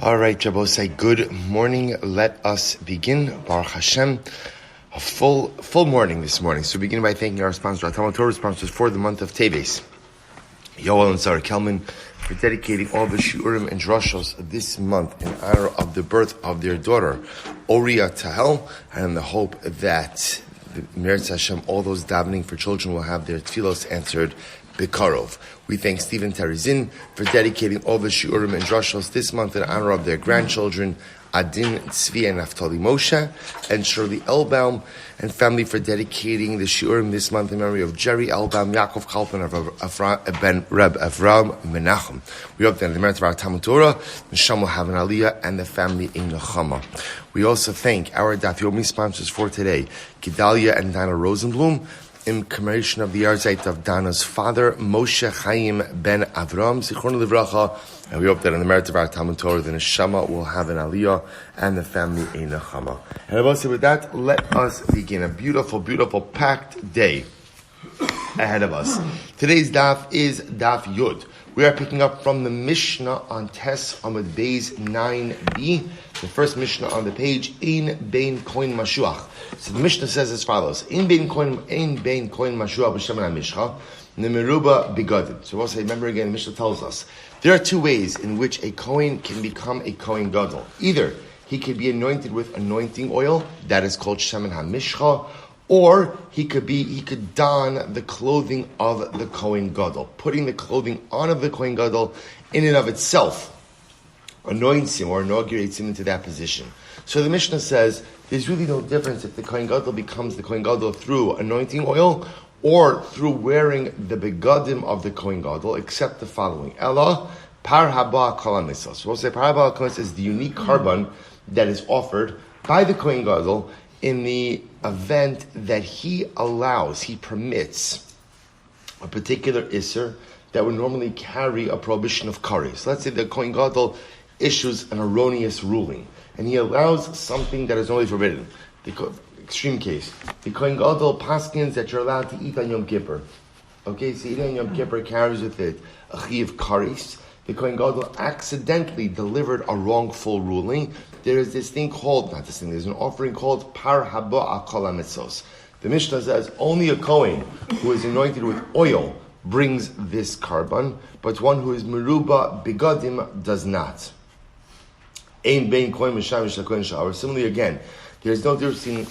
All right, Jabosai, good morning. Let us begin. Baruch Hashem, a full morning this morning. So beginning by thanking our sponsor, our TORAH sponsors for the month of Teves, Yoel Sara Kelman, for dedicating all the shiurim and drashos this month in honor of the birth of their daughter, Oriya Tahel, and in the hope that Meretz Hashem, all those davening for children will have their tefilos answered Bekarov. We thank Teri Czinn for dedicating all the shiurim and drashos this month in honor of their grandchildren, Adin, Tzvi, and Naftali Moshe, and Shirley Elbaum and family for dedicating the shiurim this month in memory of Gerald Elbaum, Yaakov Kopel, and R Avraham Menachem. We hope that in the merit of our TORAH, Neshama will have an aliyah and the family in Nechama. We also thank our Daf Yomi sponsors for today, Gedaliah Donna Rosenbloom, in commemoration of the yahrzeit of Donna's father, Moshe Chaim ben Avram, Zichron Livracha, and we hope that in the merit of our TORAH, the Neshama will have an aliyah and the family in Nechama. And also with that, let us begin. A beautiful, beautiful packed day ahead of us. Today's daf is Daf Yud. We are picking up from the Mishnah on Tes Amud Beis 9b, the first Mishnah on the page, Ein Bein Koin Mashuach. So the Mishnah says as follows: Ein Bein Koin Mashuach b'Shemen HaMishcha Nemeruba Bigadim. So we'll say, remember again, the Mishnah tells us there are two ways in which a Kohen can become a Kohen Gadol. Either he could be anointed with anointing oil, that is called Shemen HaMishcha, or he could don the clothing of the Kohen Gadol. Putting the clothing on of the Kohen Gadol in and of itself anoints him or inaugurates him into that position. So the Mishnah says there's really no difference if the Kohen Gadol becomes the Kohen Gadol through anointing oil or through wearing the begadim of the Kohen Gadol, except the following. Ella par haba kol hamitzvos. We'll say par haba kol hamitzvos is the unique carbon that is offered by the Kohen Gadol in the event that he permits a particular isser that would normally carry a prohibition of kari. So let's say the Kohen Gadol issues an erroneous ruling, and he allows something that is normally forbidden. The extreme case, the Kohen Gadol paskins that you're allowed to eat on Yom Kippur. Okay, so eating on Yom Kippur carries with it a chi of karis. The Kohen Gadol accidentally delivered a wrongful ruling. There is this thing called, there's an offering called par haba kol hamitzvos. The Mishnah says only a Kohen who is anointed with oil brings this carbon, but one who is meruba bigadim does not. Ein bein kohen mishamish lakohen sha'ar. Similarly, again, there is no difference between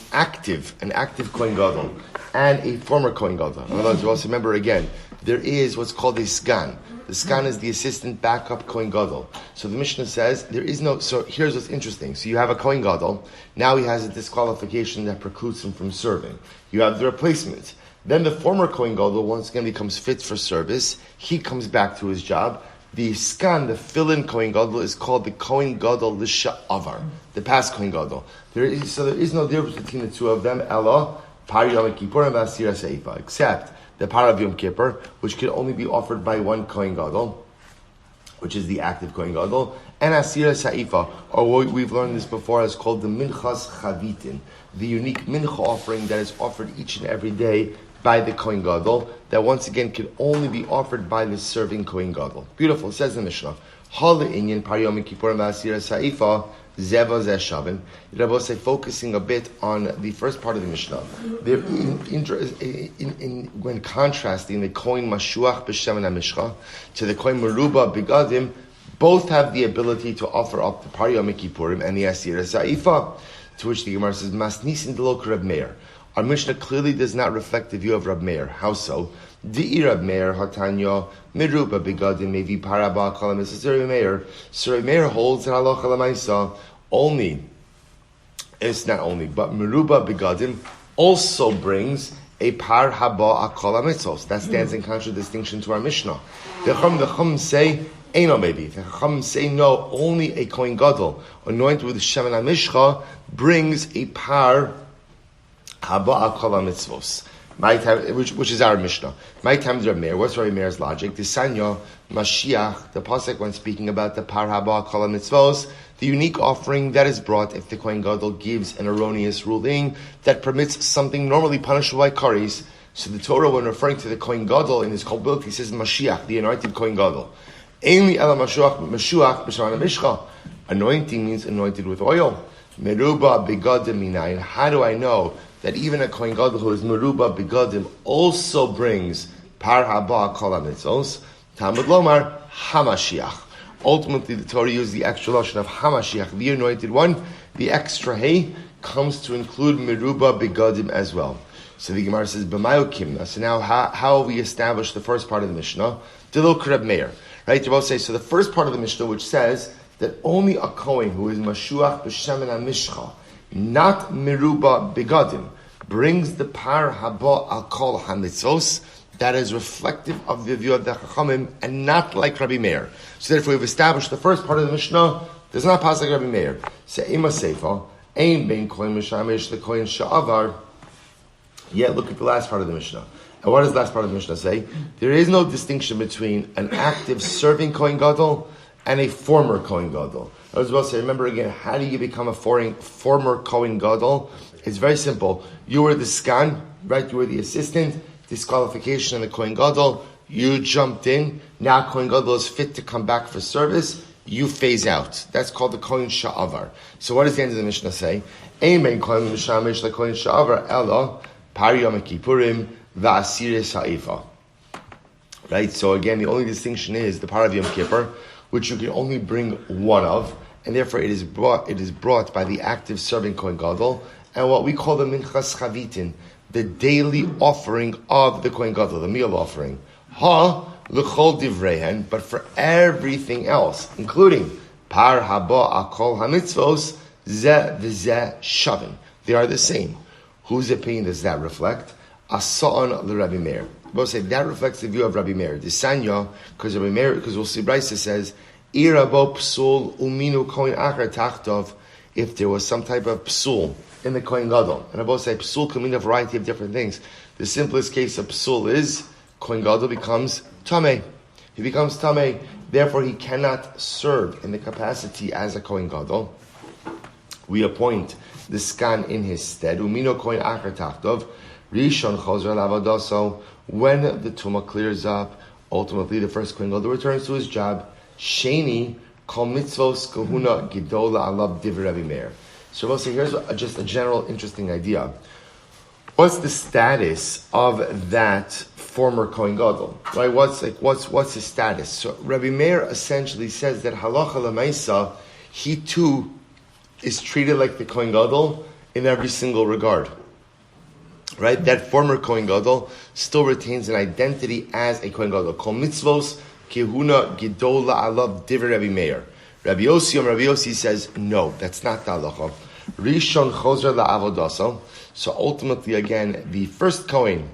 an active Kohen Gadol and a former Kohen Gadol. In other words, you also remember again, there is what's called a sgan. The sgan is the assistant backup Kohen Gadol. So the Mishnah says there is no. So here's what's interesting. So you have a Kohen Gadol. Now he has a disqualification that precludes him from serving. You have the replacement. Then the former Kohen Gadol once again becomes fit for service. He comes back to his job. The skan, the fill-in Kohen Gadol, is called the Kohen Gadol Lisha'avar, the past Kohen Gadol. There is no difference between the two of them. Ella par Yom Kippur and Vasira Seifa, except the par of Yom Kippur, which can only be offered by one Kohen Gadol, which is the active Kohen Gadol, and Asira Saifa, or what we've learned this before, is called the Minchas Chavitin, the unique mincha offering that is offered each and every day by the Kohen Gadol, that once again can only be offered by the serving Kohen Gadol. Beautiful, says the Mishnah. Hal inyan par Yom Kippur and Asira Saifa zeva zeshavin. Rabbi say focusing a bit on the first part of the Mishnah. When contrasting the Kohen Mashuach b'Shemen HaMishcha to the Kohen Meruba Bigadim, both have the ability to offer up the par Yom Kippurim and the Asira Saifa, to which the Gemara says Masnisin Delok Reb Meir. Our Mishnah clearly does not reflect the view of Reb Meir. How so? Di Reb Meir Hatanya Meruba Bigadim Mevi Paraba Kalam Reb Meir. So Reb Meir holds that halacha l'maisa only. It's not only, but Meruba Bigadim also brings a par haba akol hamitzvos. That stands in contradistinction to our Mishnah. The Chum say Eino maybe. The Chum say no. Only a Kohen Gadol anointed with Shemen HaMishcha brings a par haba akol hamitzvos. Which is our Mishnah. My time is Reb Meir. What's Reb Meir's logic? The Sanya Mashiach, the pasuk when speaking about the par haba kol mitzvos, the unique offering that is brought if the Kohen Gadol gives an erroneous ruling that permits something normally punishable by karis. So the Torah, when referring to the Kohen Gadol in his culpability, says Mashiach, the anointed Kohen Gadol. Ainly ela Mashiach b'Shemen HaMishcha. Anointing means anointed with oil. Meruba begadim minayin. How do I know that even a kohen gadol who is meruba begadim also brings par haba kol hamitzvos? Talmud lomar hamashiach. Ultimately, the Torah used the extra lashon of hamashiach, the anointed one. The extra hey comes to include meruba begadim as well. So the Gemara says b'mayu kimna. So now how we establish the first part of the Mishnah? Dilok Reb Meir. Right? You both say so. The first part of the Mishnah, which says that only a kohen who is mashuach b'shemen hamishcha, not meruba begadim, brings the par haba al kol hamitzvos. That is reflective of the view of the Chachamim and not like Rabbi Meir. So therefore, we've established the first part of the Mishnah does not pass like Rabbi Meir. Se'ima seifa ein ben kohen mishamish the kohen sha'avar. Yet look at the last part of the Mishnah. And what does the last part of the Mishnah say? There is no distinction between an active serving kohen gadol and a former kohen gadol. I was about to say, remember again, how do you become a former kohen gadol? It's very simple. You were the skan, right? You were the assistant. Disqualification in the kohen gadol. You jumped in. Now kohen gadol is fit to come back for service. You phase out. That's called the kohen sha'avar. So what does the end of the Mishnah say? Amen. Kohen mishamish the kohen sha'avar ella par yom kippurim va'asir sa'ifa. Right. So again, the only distinction is the par of Yom Kippur, which you can only bring one of, and therefore it is brought by the active serving kohen gadol, and what we call the minchas chavitin, the daily offering of the kohen gadol, the meal offering. L'chol divrehen, but for everything else, including par haba akol hamitzvos, zeh v'zeh shavin. They are the same. Whose opinion does that reflect? Asa'an l'Rabbi Meir. Both say that reflects the view of Rabbi Meir. The Sanya, because Rabbi Meir, because we'll see Brisa says, irabo psul uminu kohen achar tachtov. If there was some type of psul in the kohen gadol, and I both say psul can mean a variety of different things. The simplest case of psul is kohen gadol becomes tameh. He becomes tameh. Therefore, he cannot serve in the capacity as a kohen gadol. We appoint the skan in his stead. Umino kohen achar tachtov. Rishon chozer lavodaso. When the tumah clears up, ultimately the first kohen gadol returns to his job. Sheni kol mitzvos kahuna gedola alav divrei Rabbi Meir. So we'll say here's just a general interesting idea. What's the status of that former kohen gadol? Right? What's his status? So Rabbi Meir essentially says that halacha l'maisa, he too is treated like the kohen gadol in every single regard. Right? That former kohen gadol still retains an identity as a kohen gadol. Kol mitzvos kehuna gedola alav divrei Rabbi Meir. Rabbi Yossi says no, that's not the halacha. Rishon chozer la'avodaso. So ultimately, again, the first kohen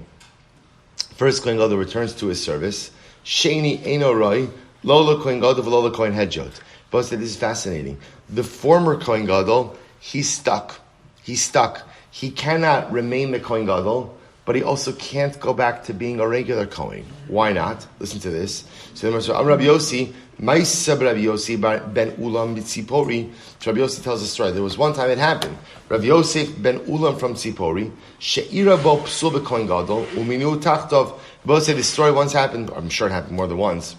gadol returns to his service. Sheni eino roi lo kohen gadol v'lo kohen hedjot. But this is fascinating. The former kohen gadol, he's stuck. He cannot remain the kohen gadol, but he also can't go back to being a regular kohen. Why not? Listen to this. So Rabbi Yossi, Ma'aseh Rabbi Yossi ben Ulam Tzipori. Rabbi Yossi tells a story. There was one time it happened. Rabbi Yosef ben Ulam from Tzipori, she'ira bo psul b'kohen gadol uminu tachtov. Rabbi Yossi, this story once happened. I'm sure it happened more than once.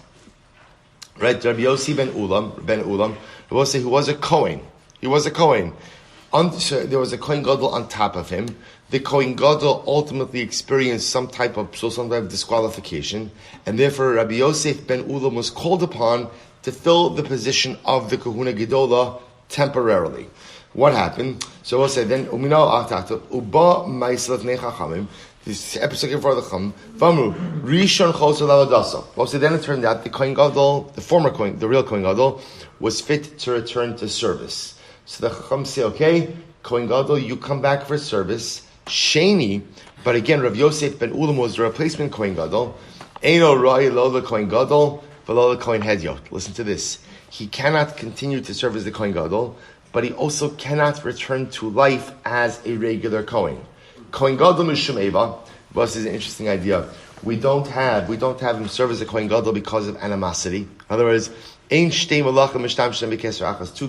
Right? Rabbi Yossi ben Ulam. Rabbi Yossi, who was a kohen. He was a kohen. There was a kohen gadol on top of him. The kohen gadol ultimately experienced some type of disqualification, and therefore Rabbi Yosef ben Ulam was called upon to fill the position of the kahuna gedola temporarily. What happened? So we'll say then uminal atata uba ma'islat nechachamim. This episode before the chum vamru rishon choser lavadasa. Well, so then it turned out the kohen gadol, the former kohen, the real kohen gadol, was fit to return to service. So the chacham say, okay, kohen gadol, you come back for service. Sheni, but again, Rav Yosef ben Ulam was the replacement kohen gadol. Eino roi lo the kohen gadol, v'lo the kohen hedyot. Listen to this. He cannot continue to serve as the kohen gadol, but he also cannot return to life as a regular kohen. Kohen gadol mishum eva. This is an interesting idea. We don't have him serve as a kohen gadol because of animosity. In other words, two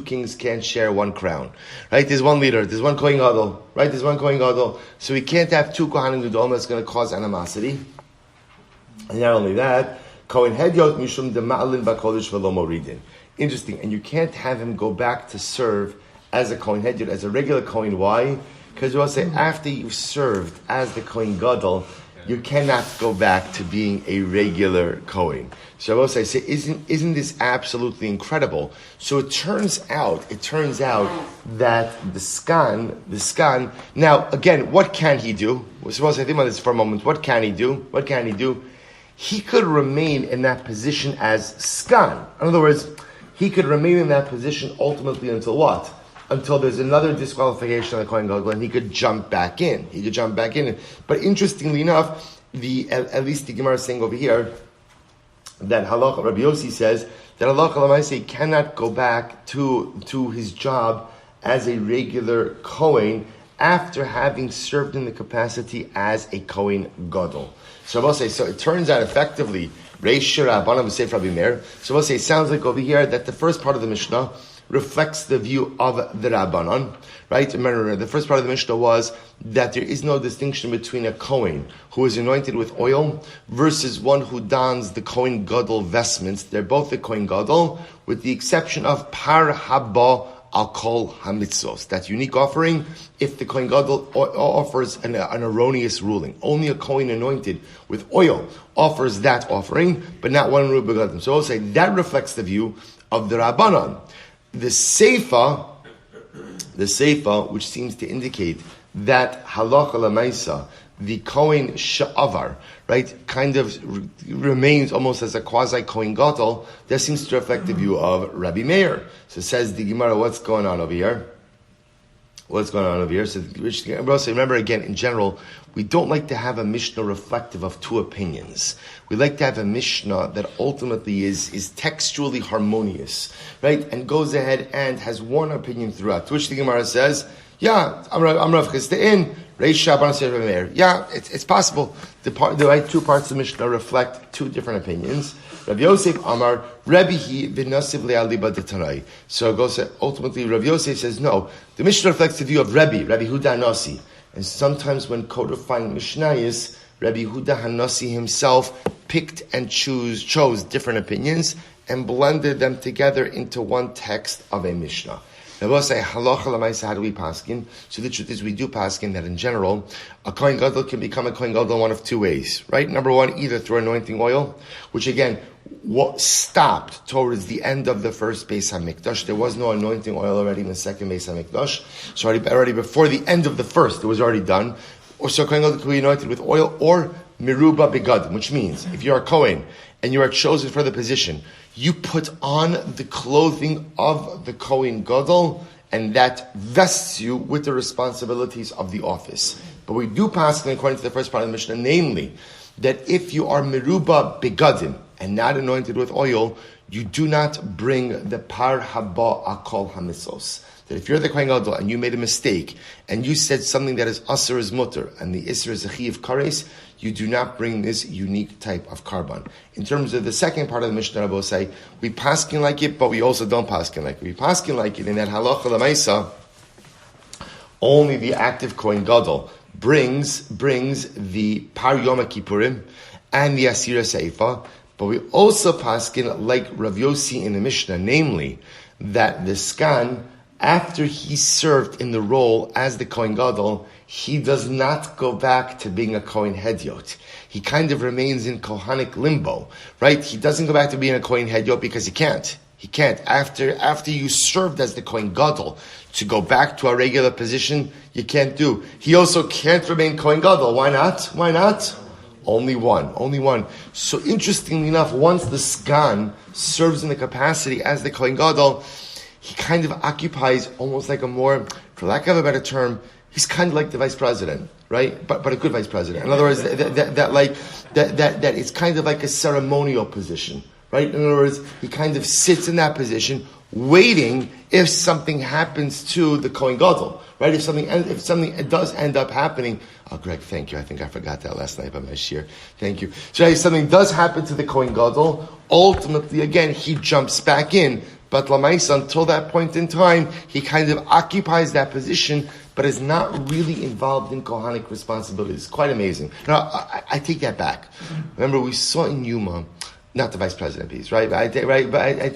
kings can't share one crown. Right? There's one leader. There's one kohen gadol. Right? There's one kohen gadol. So we can't have two kohanim gedolim. That's going to cause animosity. And not only that, kohen hedyot mishum dema'alin b'kodesh v'lo moridin. Interesting. And you can't have him go back to serve as a Kohen Hedyot, as a regular Kohen. Why? Because we'll say after you've served as the Kohen Gadol, you cannot go back to being a regular Kohen. So I will say, isn't this absolutely incredible? So it turns out that the skan. Now again, what can he do? Suppose I think about this for a moment. What can he do? He could remain in that position as skan. In other words, he could remain in that position ultimately until what? Until there's another disqualification of the Kohen Gadol, and he could jump back in. But interestingly enough, at least the Gemara is saying over here that halacha, Rabbi Yossi says that halacha l'maaseh cannot go back to his job as a regular Kohen after having served in the capacity as a Kohen Gadol. So we'll say, so it turns out effectively, Reish Rabbanan v'Seif Rabbi Meir. So we'll say, it sounds like over here that the first part of the Mishnah reflects the view of the Rabbanan, right? Remember, the first part of the Mishnah was that there is no distinction between a Kohen who is anointed with oil versus one who dons the Kohen Gadol vestments. They're both the Kohen Gadol, with the exception of Par Haba Al Kol HaMitzvos, that unique offering, if the Kohen Gadol offers an erroneous ruling. Only a Kohen anointed with oil offers that offering, but not one Ruba Gadim. So I'll say that reflects the view of the Rabbanan. The Seifa, which seems to indicate that halacha l'maisa, the Kohen Sha'avar, right, kind of remains almost as a quasi Kohen Gadol, that seems to reflect the view of Rabbi Meir. So says the Gemara, what's going on over here? So remember again, in general, we don't like to have a Mishnah reflective of two opinions. We like to have a Mishnah that ultimately is textually harmonious, right? And goes ahead and has one opinion throughout. To which the Gemara says, yeah, I'm Rav Chizdein, Reish Rabbanan v'Seif Rabbi Meir. Yeah, it's possible. The two parts of the Mishnah reflect two different opinions. Rav Yosef Amar, Rebbe he v'nasiv le'aliba detanai. So it goes, ultimately, Rav Yosef says, no, the Mishnah reflects the view of Rebbe Huda Nasi. And sometimes when codifying Mishnayos, Rebbe Huda Hanasi himself picked and chose different opinions and blended them together into one text of a Mishnah. Now we'll say, halacha l'maaseh, how do we paskin? So the truth is, we do paskin that in general, a Kohen Gadol can become a Kohen Gadol one of two ways, right? Number one, either through anointing oil, which again, stopped towards the end of the first Beis HaMikdash. There was no anointing oil already in the second Beis HaMikdash. So already before the end of the first, it was already done. Or so Kohen Gadol could be anointed with oil, or miruba begadim, which means, if you are a Kohen, and you are chosen for the position, you put on the clothing of the Kohen Gadol, and that vests you with the responsibilities of the office. But we do pass, according to the first part of the Mishnah, namely, that if you are meruba begadim, and not anointed with oil, you do not bring the par haba akol hamisos. That if you're the Kohen Gadol and you made a mistake, and you said something that is asr is mutter, and the isr is a chiv kares, you do not bring this unique type of carbon. In terms of the second part of the Mishnah, I will say, we paskin like it, but we also don't paskin like it. We paskin like it in that halacha l'maisa, only the active Kohen Gadol brings the par Yom Kippurim and the asira seifa, but we also paskin like Rav Yossi in the Mishnah, namely that the skan, after he served in the role as the Kohen Gadol, he does not go back to being a Kohen Hedyot. He kind of remains in Kohanic limbo, right? He doesn't go back to being a Kohen Hedyot because he can't. He can't. After you served as the Kohen Gadol, to go back to a regular position, you can't do. He also can't remain Kohen Gadol. Why not? Only one. So interestingly enough, once the Sgan serves in the capacity as the Kohen Gadol, he kind of occupies almost like a more, for lack of a better term, he's kind of like the vice president, right? But a good vice president. In other words, that it's kind of like a ceremonial position, right? In other words, he kind of sits in that position, waiting if something happens to the Kohen Gadol, right? If something does end up happening. Oh, Greg, thank you. I think I forgot that last night by my shir. Thank you. So if something does happen to the Kohen Gadol, ultimately, again, he jumps back in. But Lamaisa, until that point in time, he kind of occupies that position, but is not really involved in Kohanic responsibilities. Quite amazing. Now, I take that back. Remember, we saw in Yuma, not the vice president piece, right? But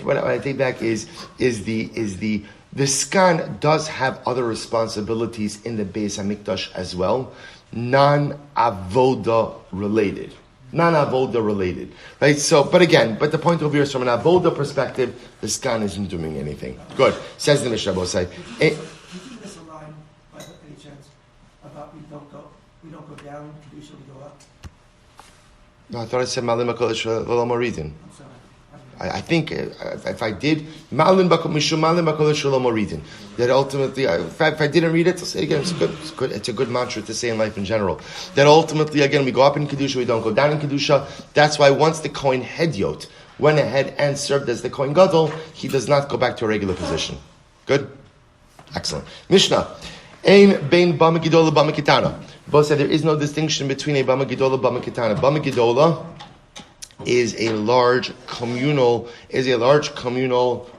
what I take back is the skan does have other responsibilities in the Beis Hamikdash as well, non-avoda related. Non-avoda related, right? So, but the point over here is from an avoda perspective, the skan isn't doing anything. Good. Says the Mishnah Bosai. Did you miss a line by any chance about we don't go down, Kedusha, we go up? No, I thought I said Malim HaKodesh L'Olam Oridin. I'm sorry. I think if I did, Malim HaKodesh L'Olam Oridin. That ultimately, if I didn't read it, I'll say it again, it's good. It's a good mantra to say in life in general. That ultimately, again, we go up in Kedusha, we don't go down in Kedusha. That's why once the Kohen Hedyot went ahead and served as the Kohen Gadol, he does not go back to a regular position. Good? Excellent. Mishnah. Ein bein Bama Gedola Bama Kitana. Both said there is no distinction between a Bama Gedola Bama Kitana. Bama Gedola is a large communal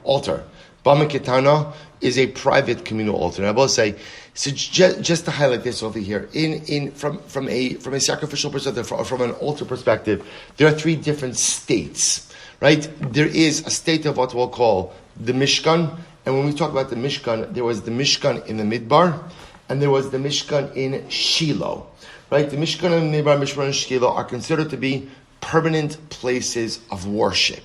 altar. Bama Kitana is a private communal altar. And I will say, so just to highlight this over here, from a sacrificial perspective, from an altar perspective, there are three different states, right? There is a state of what we'll call the Mishkan, and when we talk about the Mishkan, there was the Mishkan in the Midbar, and there was the Mishkan in Shiloh, right? The Mishkan and the Midbar, Mishkan and Shiloh are considered to be permanent places of worship.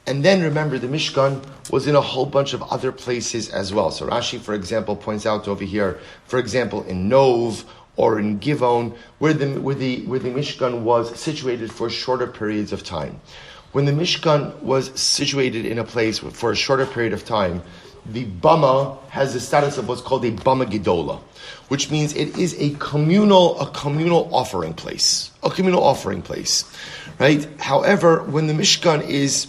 And then remember, the Mishkan was in a whole bunch of other places as well. So Rashi, for example, points out over here, for example, in Nov or in Givon, where the Mishkan was situated for shorter periods of time. When the Mishkan was situated in a place for a shorter period of time, the Bama has the status of what's called a Bama Gedola, which means it is a communal offering place. A communal offering place. Right? However, when the Mishkan is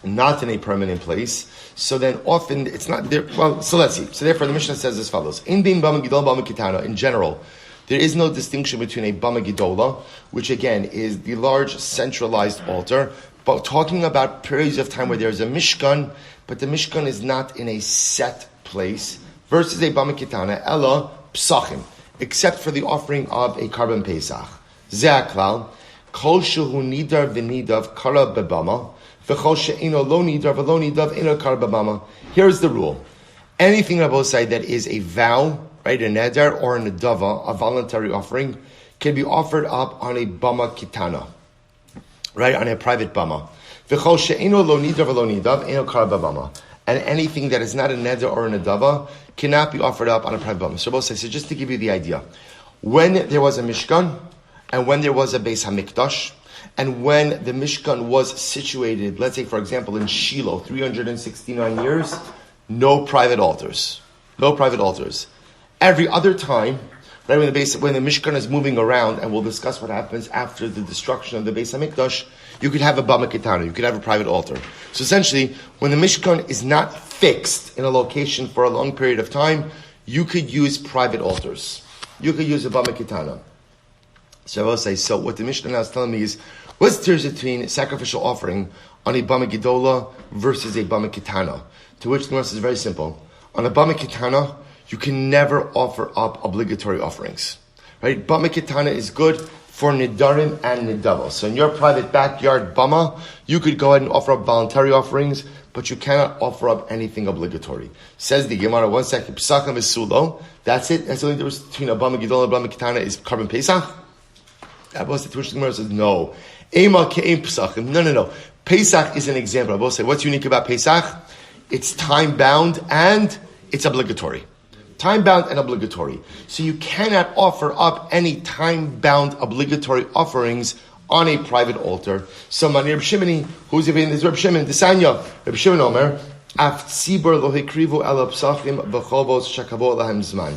not in a permanent place, so then often it's not there. Well, so let's see. So therefore the Mishnah says as follows. In being Bama Gedola, Bama Kitana, in general, there is no distinction between a Bama Gedola, which again is the large centralized altar, but talking about periods of time where there's a Mishkan, but the Mishkan is not in a set place, versus a Bama Kitana, Ella Psachim, except for the offering of a carbon Pesach. Ze'aklal, Kol shehu nidar v'nidav kara bebama, v'chol she'ino lo nidar v'lo nidav ino kara bebama. Here's the rule. Anything on both sides that is a vow, right, a neder or a nedava, a voluntary offering, can be offered up on a Bama Kitana, right, on a private Bama. V'chol she'ino lo nidar v'lo nidav ino kara bebama. And anything that is not a neder or a nedava cannot be offered up on a private Bama. So both sides, so just to give you the idea, when there was a Mishkan, and when there was a Beis Hamikdash, and when the Mishkan was situated, let's say, for example, in Shiloh, 369 years, no private altars. No private altars. Every other time, right, when the Mishkan is moving around, and we'll discuss what happens after the destruction of the Beis Hamikdash, you could have a Bama Kitana, you could have a private altar. So essentially, when the Mishkan is not fixed in a location for a long period of time, you could use private altars. You could use a Bama Kitana. So I will say, so what the Mishnah now is telling me is, what's the difference between sacrificial offering on a Bama Gedola versus a Bama Kitana? To which the answer is very simple. On a Bama Kitana, you can never offer up obligatory offerings. Right? Bama Kitana is good for Nidarim and Nidava. So in your private backyard Bama, you could go ahead and offer up voluntary offerings, but you cannot offer up anything obligatory. Says the Gemara, one second, Pesachim is Sulo. That's it. That's the only difference between a Bama Gedola and a Bama Kitana is carbon Pesach. The Gemara says, no. No. Pesach is an example. I will say, what's unique about Pesach? It's time-bound and it's obligatory. Time-bound and obligatory. So you cannot offer up any time-bound obligatory offerings on a private altar. So Mani Reb Shimoni, who's in this Reb Shimon, Desanya, Reb Shimon Omer, Af tzibur lo hekrivu ela psachim v'chovos shekavo lahem zman.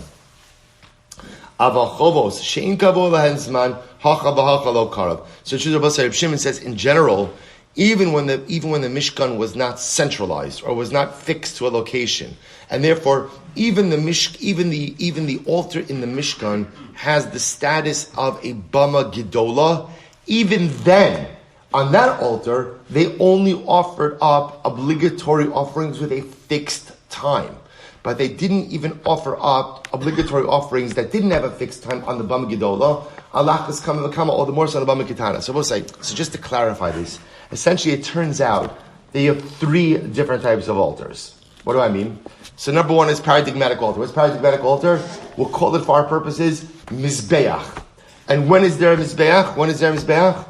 Avachovos she'in kavo lahem zman hacha v'hacha lo karav. So Reb Shimon says, in general, even when the Mishkan was not centralized or was not fixed to a location, and therefore even the altar in the Mishkan has the status of a Bama Gedola, even then, on that altar, they only offered up obligatory offerings with a fixed time. But they didn't even offer up obligatory offerings that didn't have a fixed time on the Bama Gedola. Allah has come all the more so on the Bama Kitana. So we'll say, so just to clarify this, Essentially, it turns out that you have three different types of altars. What do I mean? So number one is paradigmatic altar. What's paradigmatic altar? We'll call it for our purposes Mizbeach. And when is there a Mizbeach?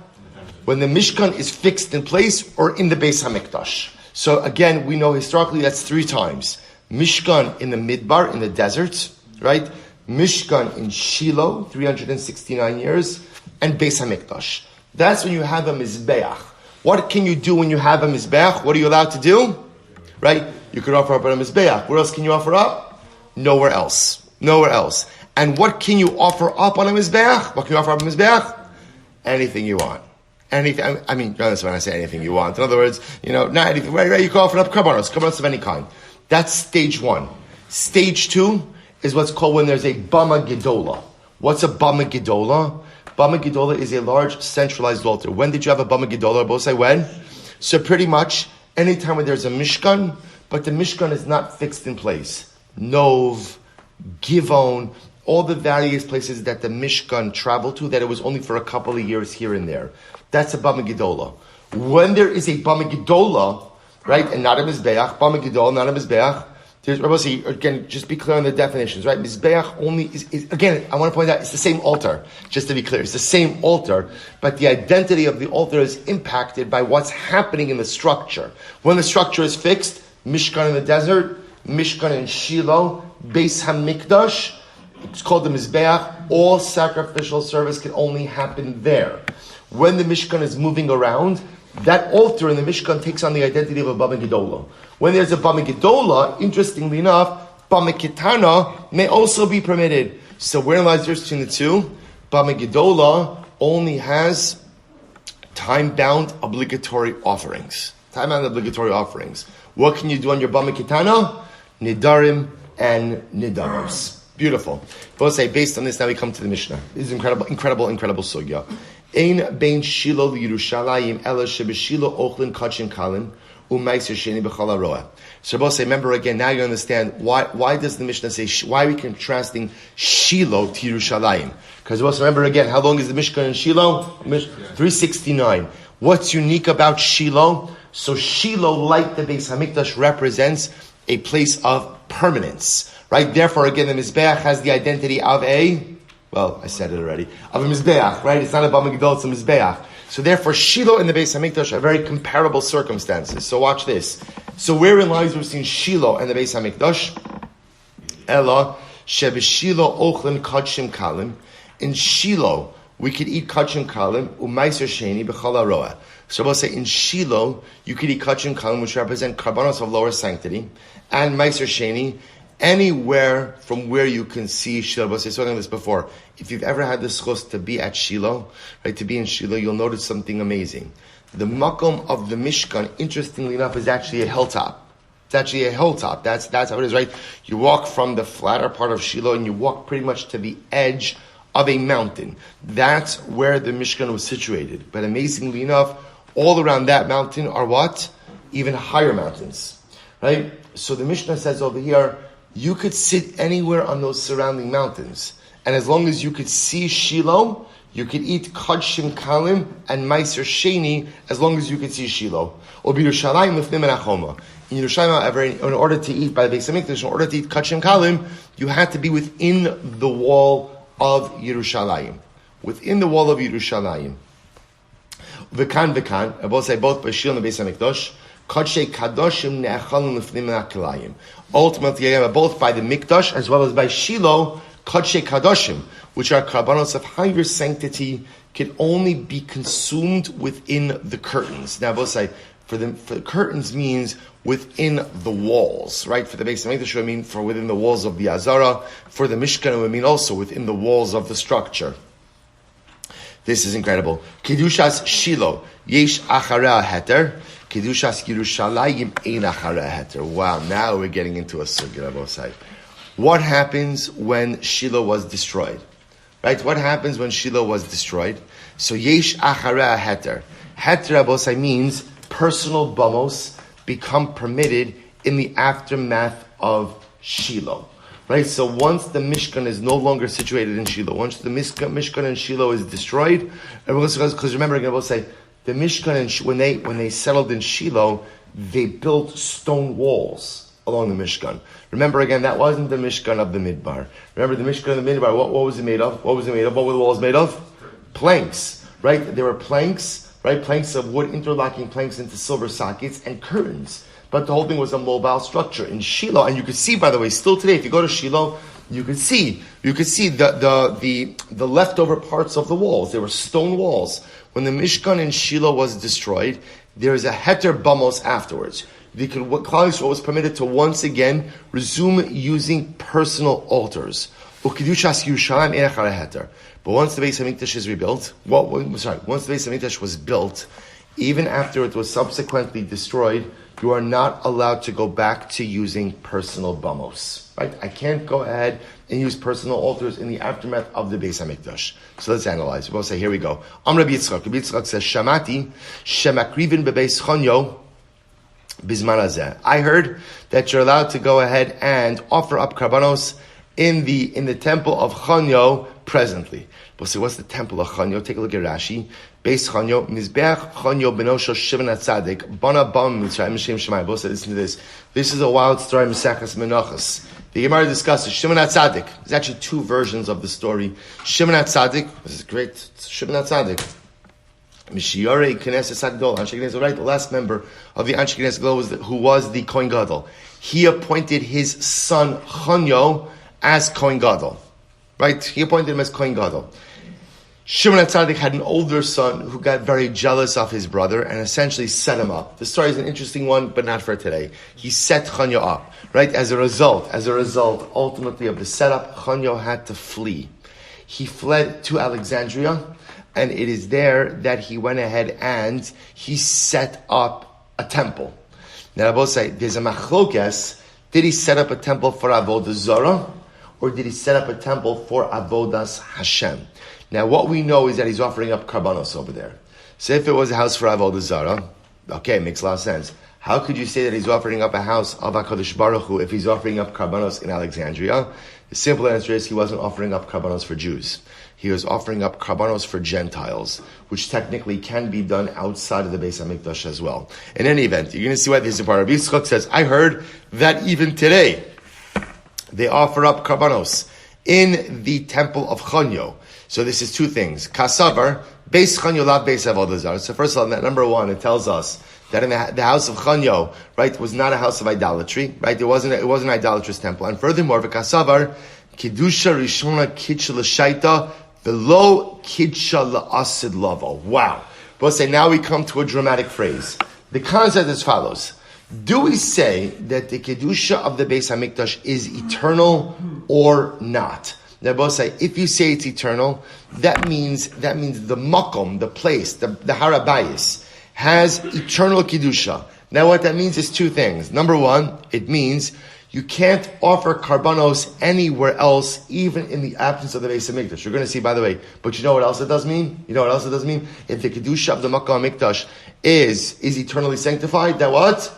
When the Mishkan is fixed in place or in the Beis HaMikdash. So again, we know historically that's three times. Mishkan in the Midbar, in the desert, right? Mishkan in Shiloh, 369 years, and Beis HaMikdash. That's when you have a Mizbeach. What can you do when you have a Mizbeach? What are you allowed to do? Right? You could offer up a Mizbeach. Where else can you offer up? Nowhere else. And what can you offer up on a Mizbeach? What can you offer up on a Mizbeach? Anything you want. Anything, I mean, you understand when I say anything you want. In other words, not anything, right? You can offer up karbanos of any kind. That's stage one. Stage two is what's called when there's a Bama Gedola. What's a Bama Gedola? Bama Gedola is a large centralized altar. When did you have a Bama Gedola? Both say when? So pretty much anytime when there's a Mishkan, but the Mishkan is not fixed in place. Nov, Givon, all the various places that the Mishkan traveled to, that it was only for a couple of years here and there. That's a Bama Gedola. When there is a Bama Gedola, right, and not a Mizbeach, Bama Gedola, not a Mizbeach, there's, again, just be clear on the definitions, right? Mizbeach only is, again, I want to point out, it's the same altar, just to be clear. It's the same altar, but the identity of the altar is impacted by what's happening in the structure. When the structure is fixed, Mishkan in the desert, Mishkan in Shiloh, Beis HaMikdash, it's called the Mizbeach. All sacrificial service can only happen there. When the Mishkan is moving around, that altar in the Mishkan takes on the identity of a Bama Gedola. When there's a Bama Gedola, interestingly enough, Bama Ketana may also be permitted. So where lies the difference between the two? Bama Gedola only has time-bound obligatory offerings. Time-bound obligatory offerings. What can you do on your Bama Ketana? Nidarim and Nidavos. Beautiful. Both say, based on this, now we come to the Mishnah. This is incredible sugya. Ein bein Shiloh Yerushalayim ela shebeshilo ochlin kachin kalim u'meiser sheni b'chal haroah. So both say, remember again, now you understand why does the Mishnah say, why are we contrasting Shiloh to Yerushalayim? Because both remember again, how long is the Mishkan in Shiloh? 369. What's unique about Shiloh? So Shiloh, like the Beis HaMikdash, represents a place of permanence. Right? Therefore, again, the Mizbeach has the identity of I said it already, of a Mizbeach, right? It's not a Bama Gedola, it's a Mizbeach. So therefore, Shiloh and the Beis HaMikdash are very comparable circumstances. So watch this. So wherein lies between Shiloh and the Beis HaMikdash? Ella, shebeshilo ochlin kachim kalim. In Shiloh, we could eat kachim kalim, u'meiser sheni b'chal haroah. So we'll say in Shiloh, you could eat kachim kalim, which represent karbanos of lower sanctity, and meiser sheni, anywhere from where you can see Shiloh. I was talking this before. If you've ever had the schus to be at Shiloh, right, to be in Shiloh, you'll notice something amazing. The makom of the Mishkan, interestingly enough, is actually a hilltop. It's actually a hilltop. That's how it is, right? You walk from the flatter part of Shiloh and you walk pretty much to the edge of a mountain. That's where the Mishkan was situated. But amazingly enough, all around that mountain are what? Even higher mountains, right? So the Mishnah says over here, you could sit anywhere on those surrounding mountains. And as long as you could see Shiloh, you could eat Kadshim Kalim and Meiser Sheni, as long as you could see Shiloh. Or Yerushalayim Lifnim Menachoma. In Yerushalayim, in order to eat by the Beis HaMikdash, in order to eat Kadshim Kalim, you had to be within the wall of Yerushalayim. Within the wall of Yerushalayim. V'kan, I both say both by Shiloh and the Beis HaMikdash. Ultimately, both by the Mikdash as well as by Shiloh, Kodshe Kadoshim, which are karbanos of higher sanctity, can only be consumed within the curtains. Now, both say for the curtains means within the walls, right? For the Beis HaMikdash, it would mean for within the walls of the Azara. For the Mishkan, it would mean also within the walls of the structure. This is incredible. Kedushas Shiloh, yesh achareh heter. Kedushas Yerushalayim ein achareh heter. Wow, now we're getting into a sugya on both sides. What happens when Shiloh was destroyed? Right? What happens when Shiloh was destroyed? So yesh achareh heter. Heter abosai means personal bamos become permitted in the aftermath of Shiloh. Right? So once the Mishkan is no longer situated in Shiloh, once the Mishkan in Shiloh is destroyed, because remember, again, we'll say, the Mishkan, when they settled in Shiloh, they built stone walls along the Mishkan. Remember again, that wasn't the Mishkan of the Midbar. Remember the Mishkan of the Midbar, what was it made of? What was it made of? What were the walls made of? Planks, right? There were planks, right? Planks of wood, interlocking planks into silver sockets and curtains. But the whole thing was a mobile structure. In Shiloh, and you could see, by the way, still today, if you go to Shiloh, you could see the leftover parts of the walls. There were stone walls. When the Mishkan in Shiloh was destroyed, there is a heter bamos afterwards. Klal Yisrael was permitted to once again resume using personal altars. But once the Beis Hamikdash is rebuilt, once the Beis Hamikdash was built, even after it was subsequently destroyed, you are not allowed to go back to using personal bamos. Right? I can't go ahead and use personal altars in the aftermath of the Beis Hamikdash. So let's analyze. We'll say, here we go. Rabbi Yitzchak says, Shamati shemakrivin bebeis chonyo bizman hazeh. I heard that you're allowed to go ahead and offer up karbanos in the temple of Chanyo presently. We'll say, what's the temple of Chanyo? Take a look at Rashi. Beis Chanyo, Mizbeach Chanyo benosho Shimon HaTzadik, Bana Bam Mitzrayim Shem Shemai. We'll say, listen to this. This is a wild story, Mesechus Menachos. The Gemara discusses Shimon HaTzadik. There's actually two versions of the story. Shimon HaTzadik, this is great. Shimon HaTzadik. Mishiyarei Knesset Gadol. Anshe Knesset, right? The last member of the Anshe Knesset Gadol who was the Kohen Gadol. He appointed his son Chanyo as Kohen Gadol. Right? He appointed him as Kohen Gadol. Shimon HaTzadik had an older son who got very jealous of his brother and essentially set him up. The story is an interesting one, but not for today. He set Chanyo up. Right? As a result, ultimately of the setup, Chanyo had to flee. He fled to Alexandria, and it is there that he went ahead and he set up a temple. Now, I will say, there's a machlokes. Did he set up a temple for Avodah Zarah, or did he set up a temple for Avodas Hashem? Now, what we know is that he's offering up karbanos over there. So if it was a house for Avodah Zarah, okay, it makes a lot of sense. How could you say that he's offering up a house of HaKadosh Baruch Hu if he's offering up karbanos in Alexandria? The simple answer is he wasn't offering up karbanos for Jews. He was offering up karbanos for Gentiles, which technically can be done outside of the Beis Hamikdash as well. In any event, you're going to see why this is important. Rabbi Yitzchak says, I heard that even today, they offer up karbanos in the temple of Chanyo. So this is two things. Kasavar, Beis Chanyo, Lav Beis Avodah Zarah. So first of all, number one, it tells us that in the house of Chanyo, right, was not a house of idolatry, right? It wasn't an idolatrous temple. And furthermore, Kasavar, Kedusha Rishona Kidsha L'Shaita, V'lo Kidsha L'Asid Lavo. Wow. We'll say, now we come to a dramatic phrase. The concept is as follows. Do we say that the Kedusha of the Beis HaMikdash is eternal or not? Now, both say, if you say it's eternal, that means the makom, the place, the harabayis, has eternal Kedusha. Now, what that means is two things. Number one, it means you can't offer karbanos anywhere else, even in the absence of the Beis HaMikdash. You're going to see, by the way, but you know what else it does mean? If the Kedusha of the Makkah HaMikdash is eternally sanctified, then what?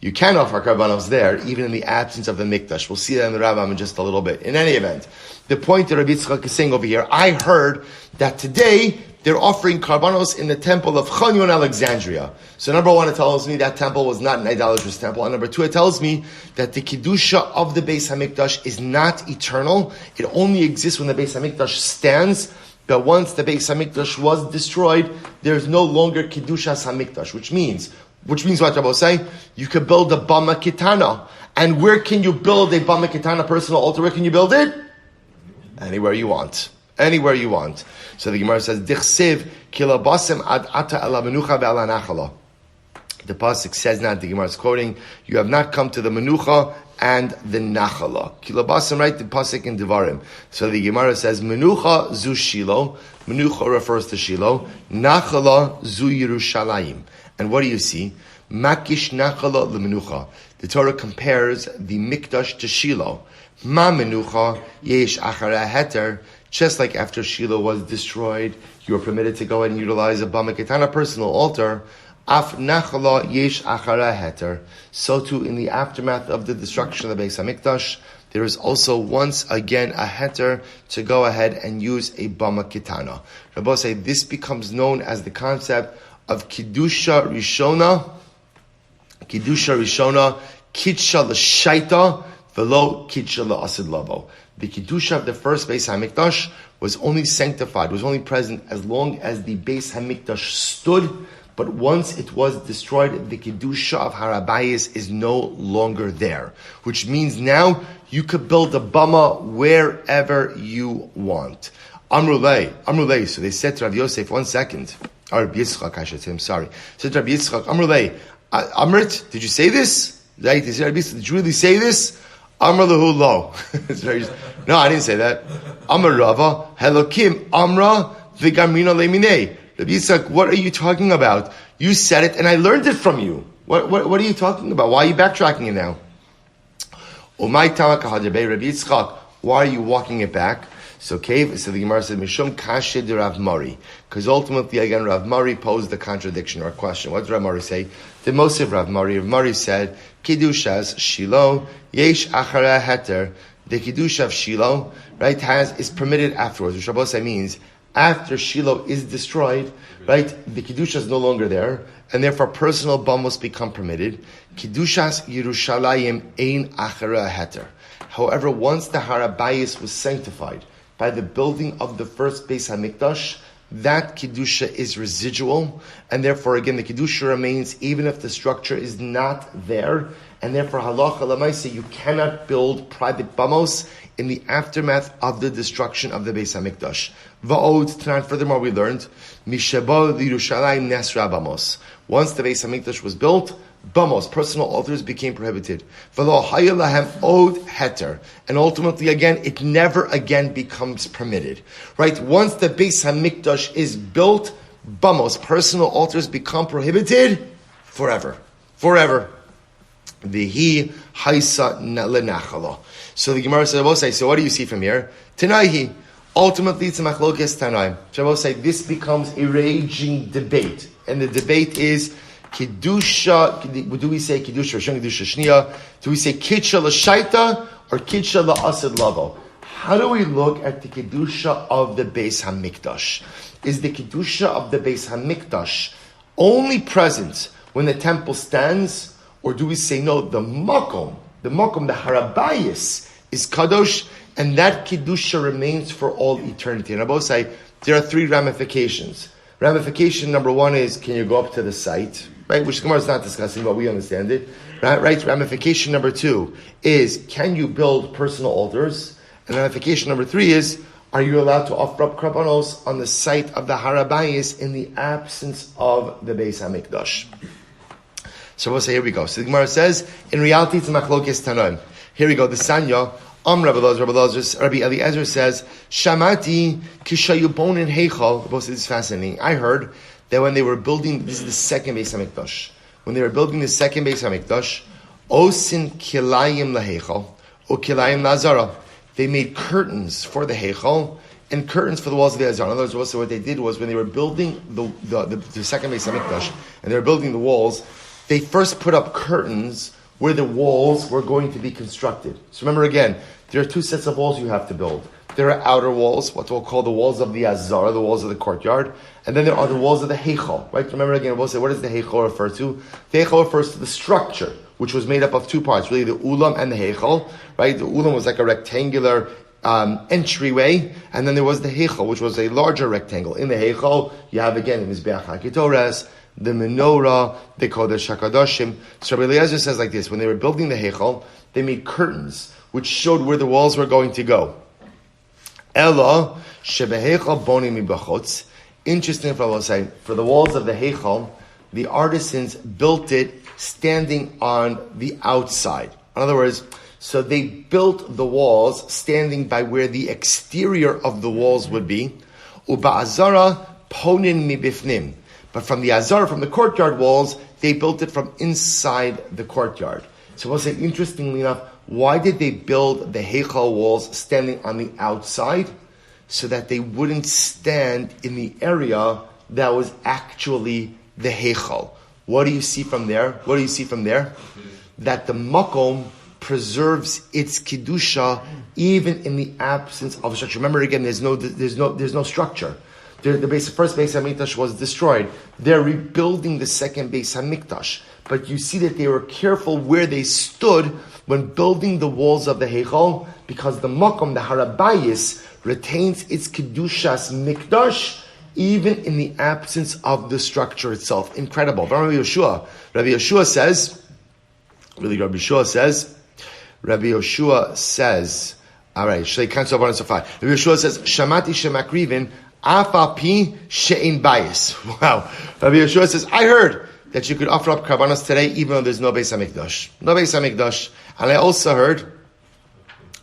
You can offer karbanos there, even in the absence of the mikdash. We'll see that in the Rambam in just a little bit. In any event, the point that Rabbi Yitzchak is saying over here, I heard that today they're offering karbanos in the temple of Chanyo in Alexandria. So number one, it tells me that temple was not an idolatrous temple. And number two, it tells me that the Kedusha of the Beis HaMikdash is not eternal. It only exists when the Beis HaMikdash stands. But once the Beis HaMikdash was destroyed, there's no longer Kedushas HaMikdash, which means what Rabbi say? You could build a Bama Kitana. And where can you build a Bama Kitana personal altar? Where can you build it? Anywhere you want. Anywhere you want. So the Gemara says, Dichsiv kilabasem ad ata ala menucha ve'ala nachala. The pasuk says not, the Gemara is quoting, you have not come to the menucha and the nachala. Kilabasem, right? The pasuk in Devarim. So the Gemara says, menucha zu Shiloh. Menucha refers to Shiloh. Nachala zu Yerushalayim. And what do you see? Makish nachala lemenucha. The Torah compares the mikdash to Shiloh. Ma menucha yesh achara heter. Just like after Shiloh was destroyed, you were permitted to go and utilize a Bama Ketana personal altar. Af nachala yesh achara heter. So too, in the aftermath of the destruction of the Beis HaMikdash, there is also once again a heter to go ahead and use a Bama Ketana. Rabbi say this becomes known as the concept of Kiddusha Rishona, Kidsha L'Shaita, Velo Kidsha L'Asid Lavo. The Kiddusha of the first Beis HaMikdash was only sanctified, was only present as long as the Beis HaMikdash stood, but once it was destroyed, the Kiddusha of Harabayis is no longer there. Which means now you could build a Bama wherever you want. Amrulei. So they said to Rav Yosef, 1 second. Or Rabbi Yitzchak, I should say, I'm sorry. Said to Rabbi Yitzchak, Amrulei, Amrit, did you say this? Right? They said, Rabbi Yitzchak, did you really say this? Amr lahu lo. No, I didn't say that. Amr Rava, Helokim, Amra, Vigamrina Leminei. Rabbi Yitzchak, what are you talking about? You said it and I learned it from you. What are you talking about? Why are you backtracking it now? Umay Tamakahad Rabbi Yitzchak, why are you walking it back? So the Gemara said, Mishum Kashid Rav Mari. Because ultimately, again, Rav Mari posed the contradiction or question. What did Rav Mari say? The most of Rav Mari said, Kiddushas Shiloh, Yesh Achara Heter. The Kiddush of Shiloh, right, is permitted afterwards, which Rabbosai means, after Shiloh is destroyed, right, the Kiddush is no longer there, and therefore personal bamos become permitted. Kiddushas Yerushalayim Ein Achara Heter. However, once the Harabayis was sanctified by the building of the first Beis HaMikdash, that Kiddusha is residual, and therefore, again, the Kiddusha remains even if the structure is not there, and therefore, halacha l'maaseh, you cannot build private bamos in the aftermath of the destruction of the Beis HaMikdash. Va'od, tonight, furthermore, we learned, Mishabo l'Yerushalayim nesra bamos. Once the Beis HaMikdash was built, bamos, personal altars, became prohibited. V'lo hayya lahem od heter. And ultimately, again, it never again becomes permitted. Right? Once the Beis HaMikdash is built, bamos, personal altars, become prohibited forever. Forever. Vihi haisa lenachalo. So the Gemara says, so what do you see from here? Tanaihi. Ultimately, it's a machlokes tanaim. Shabbos say this becomes a raging debate. And the debate is, Kiddusha, do we say Kiddusha, Rishon Kiddusha Shniya? Do we say Kidsha L'Shaita or Kidsha L'Asid Lavo? How do we look at the Kiddusha of the Beis HaMikdash? Is the Kiddusha of the Beis HaMikdash only present when the temple stands? Or do we say, no, the Makom, the Harabayis is Kadosh, and that Kiddusha remains for all eternity? And I both say, there are 3 ramifications. Ramification number 1 is, can you go up to the site? Right, which the Gemara is not discussing, but we understand it. Right. Ramification number 2 is, can you build personal altars? And ramification number 3 is, are you allowed to offer up korbanos on the site of the Harabayis in the absence of the Beis HaMikdash? So we'll say, here we go. So the Gemara says, in reality, it's a machlokes tanoim. Here we go. The Sanya, Rabbi Eliezer says, Shamati kishayubonin heichal. This is fascinating. I heard that when they were building, this is the second Beis HaMikdash. When they were building the second Beis HaMikdash, osin kilayim laheichal, or kilayim lazara. They made curtains for the heichal and curtains for the walls of the Azar. In other words, also what they did was when they were building the second Beis HaMikdash and they were building the walls, they first put up curtains where the walls were going to be constructed. So remember again, there are 2 sets of walls you have to build. There are outer walls, what we'll call the walls of the Azar, the walls of the courtyard, and then there are the walls of the Heichal. Right? Remember again, we'll say, what does the Heichal refer to? The Heichal refers to the structure, which was made up of 2 parts, really the Ulam and the Heichal. Right? The Ulam was like a rectangular entryway, and then there was the Heichal, which was a larger rectangle. In the Heichal, you have again the Mizbeach HaKetoras, the menorah, they call the shakadoshim. So Rabbi Eliezer says like this: when they were building the heichal, they made curtains which showed where the walls were going to go. Ella shebeheichal bonim mibachutz. Interesting for the walls of the heichal, the artisans built it standing on the outside. In other words, so they built the walls standing by where the exterior of the walls would be. Uba'azara ponin mibifnim. But from the Azar, from the courtyard walls, they built it from inside the courtyard. So we'll say, interestingly enough, why did they build the Heichal walls standing on the outside? So that they wouldn't stand in the area that was actually the Heichal. What do you see from there? That the Makom preserves its Kiddusha even in the absence of a structure. Remember again, there's no structure. first Beis Hamikdash was destroyed. They're rebuilding the second Beis Hamikdash. But you see that they were careful where they stood when building the walls of the Heichal, because the Makom, the Harabayis, retains its Kedushas Mikdash, even in the absence of the structure itself. Incredible. Rabbi Yeshua says, all right, Shlei Kanso Baran Sofai. Rabbi Yeshua says, Shamati Shemakrivin, Afa Pi She'in Bayis. Wow. Rabbi Yeshua says, I heard that you could offer up karbanos today, even though there's no Beis Hamikdash. No Beis Hamikdash. And I also heard,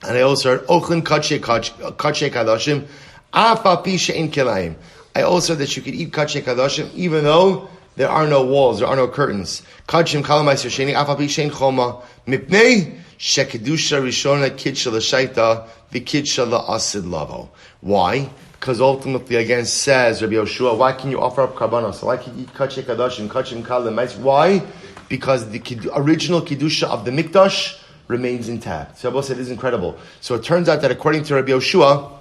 Ochlin Kadshe Kadoshim, Afa Pi She'in Kilayim. I also heard that you could eat Kadshe Kadoshim, even though there are no walls, there are no curtains. Kadshim Kalamais Yosheni, Afa Pi She'in Choma, Mipnei, Shekedusha Rishona Kidsha L'Shaita, V'Kidsha L'Asid Lavo. Why? Because ultimately, again, says Rabbi Yoshua, why can you offer up karbanos? Why can you eat kachei kadashim, kachim kalim? Why? Because the original kedusha of the mikdash remains intact. So Rabbi said, it is incredible. So it turns out that according to Rabbi Yoshua,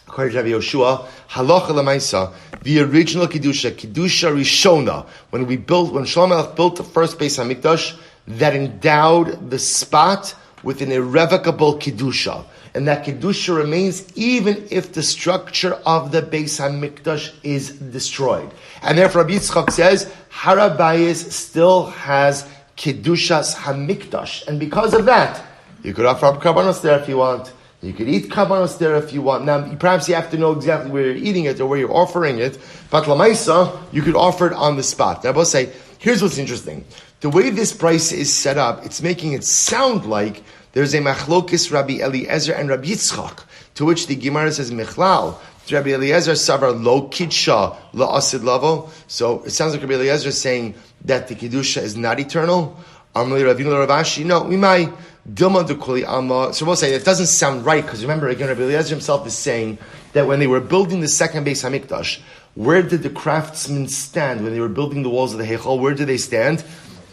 halacha l'maisa, the original kedusha rishona, when Shlomo Melech built the first Beis Hamikdash, that endowed the spot with an irrevocable kedusha. And that kedusha remains even if the structure of the Beis Hamikdash is destroyed. And therefore Rabbi Yitzchak says, Harabayis still has kedushas Hamikdash. And because of that, you could offer up karbanos there if you want. You could eat karbanos there if you want. Now, perhaps you have to know exactly where you're eating it or where you're offering it. But lamaisa, you could offer it on the spot. Now, I will say, here's what's interesting. The way this price is set up, it's making it sound like there's a machlokis Rabbi Eliezer and Rabbi Yitzchak, to which the Gemara says Michlal. Rabbi Eliezer savar lo kidsha lo asid lavo. So it sounds like Rabbi Eliezer is saying that the kedusha is not eternal. Amli Ravina Ravashi. No, we might dilma dukuli alma. So we'll say it doesn't sound right, because remember again, Rabbi Eliezer himself is saying that when they were building the second Beis Hamikdash, where did the craftsmen stand when they were building the walls of the Heichal? Where did they stand?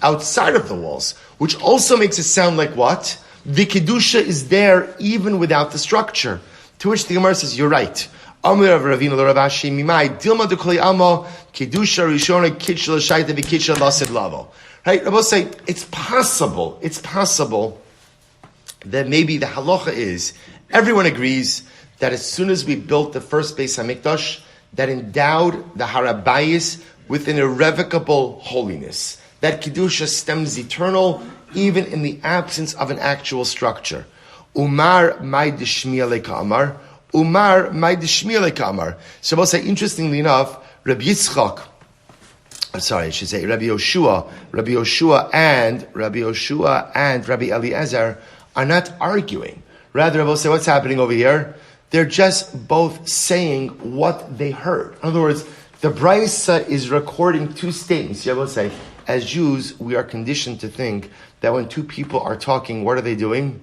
Outside of the walls, which also makes it sound like what? The kedusha is there even without the structure. To which the Gemara says, you're right. Amir of Ravina l'Ravashi mimai dilma dekoli amo kedusha rishona kitshel shaita v'kitshel lasid lavo. Right? Rabbi say it's possible that maybe the halacha is everyone agrees that as soon as we built the first Beis Hamikdash, that endowed the Harabayis with an irrevocable holiness. That kedusha stems eternal, even in the absence of an actual structure. Umar may dishmiya leka amar. Umar may dishmiya leka amar. So we'll say, interestingly enough, Rabbi Yitzchak, I should say Rabbi Yoshua and Rabbi Eliezer are not arguing. Rather, we'll say, what's happening over here? They're just both saying what they heard. In other words, the Brisa is recording two statements. You will say, as Jews, we are conditioned to think that when two people are talking, what are they doing?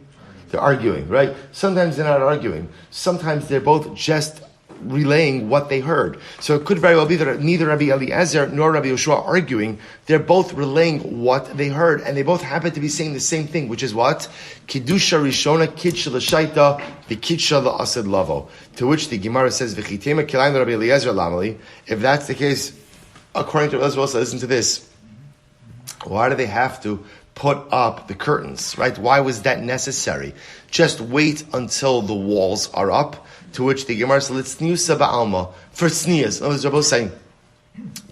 They're arguing, right? Sometimes they're not arguing. Sometimes they're both just relaying what they heard. So it could very well be that neither Rabbi Eliezer nor Rabbi Yoshua are arguing. They're both relaying what they heard, and they both happen to be saying the same thing, which is what? Kedusha Rishona Kidsha L'Shaita V'Kidsha L'Asad Lavo. To which the Gemara says, V'chitema Kilayim Rabbi Eliezer Lamali. If that's the case, according to Eliezer, listen to this. Why do they have to put up the curtains, right? Why was that necessary? Just wait until the walls are up. To which the Gemara says, "Litzniusa ba'alma," for tznius. In other words, saying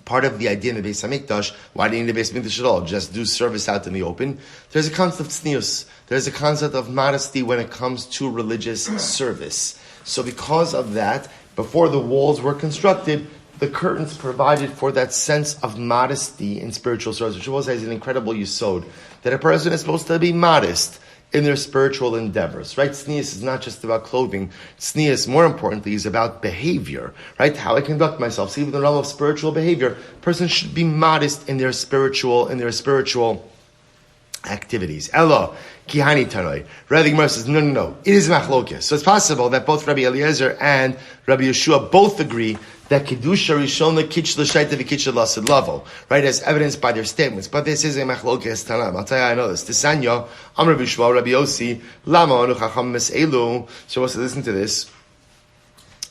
part of the idea in the Beis Hamikdash. Why do you need the Beis Hamikdash at all? Just do service out in the open. There's a concept of tznius. There's a concept of modesty when it comes to religious service. So because of that, before the walls were constructed, the curtains provided for that sense of modesty in spiritual service, which was an incredible yesod, that a person is supposed to be modest in their spiritual endeavors, right? Tznius is not just about clothing. Tznius, more importantly, is about behavior, right? How I conduct myself. So even in the realm of spiritual behavior, a person should be modest in their spiritual activities. Elo, kihani tanoi. Rabbi Gemara says, no. It is machlokes. So it's possible that both Rabbi Eliezer and Rabbi Yeshua both agree that kedusha rishona kitch l'shaita v'kitch l'asad lavo, right, as evidenced by their statements. But this is a machlokes tanam. I'll tell you, I know this. Tisanya, Am Rabbi Yeshua, Rabbi Yosi, Lama anu chacham mes'elu. So listen to this.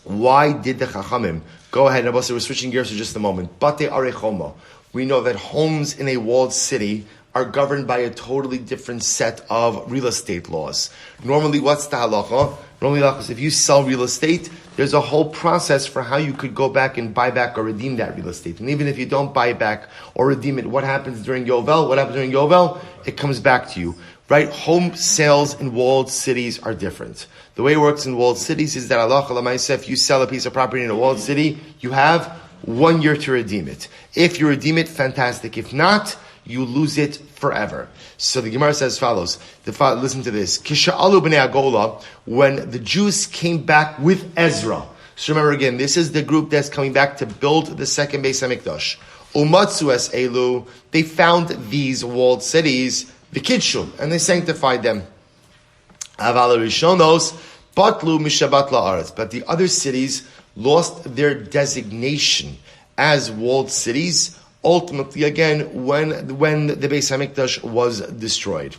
Why did the Chachamim go ahead? And we're switching gears for just a moment. Bate Arechoma. We know that homes in a walled city are governed by a totally different set of real estate laws. Normally, what's the halacha? Normally, if you sell real estate, there's a whole process for how you could go back and buy back or redeem that real estate. And even if you don't buy it back or redeem it, what happens during Yovel? What happens during Yovel? It comes back to you. Right? Home sales in walled cities are different. The way it works in walled cities is that halacha l'maaseh, if you sell a piece of property in a walled city, you have 1 year to redeem it. If you redeem it, fantastic. If not, you lose it forever. So the Gemara says as follows. Listen to this. Kisha'alu b'nei Agola, when the Jews came back with Ezra. So remember again, this is the group that's coming back to build the second Beis HaMikdash. Umatzu es elu, they found these walled cities, v'kidshum, and they sanctified them. Aval rishonos, batlu mishabat la'aretz. But the other cities lost their designation as walled cities, ultimately, again, when the Beis HaMikdash was destroyed.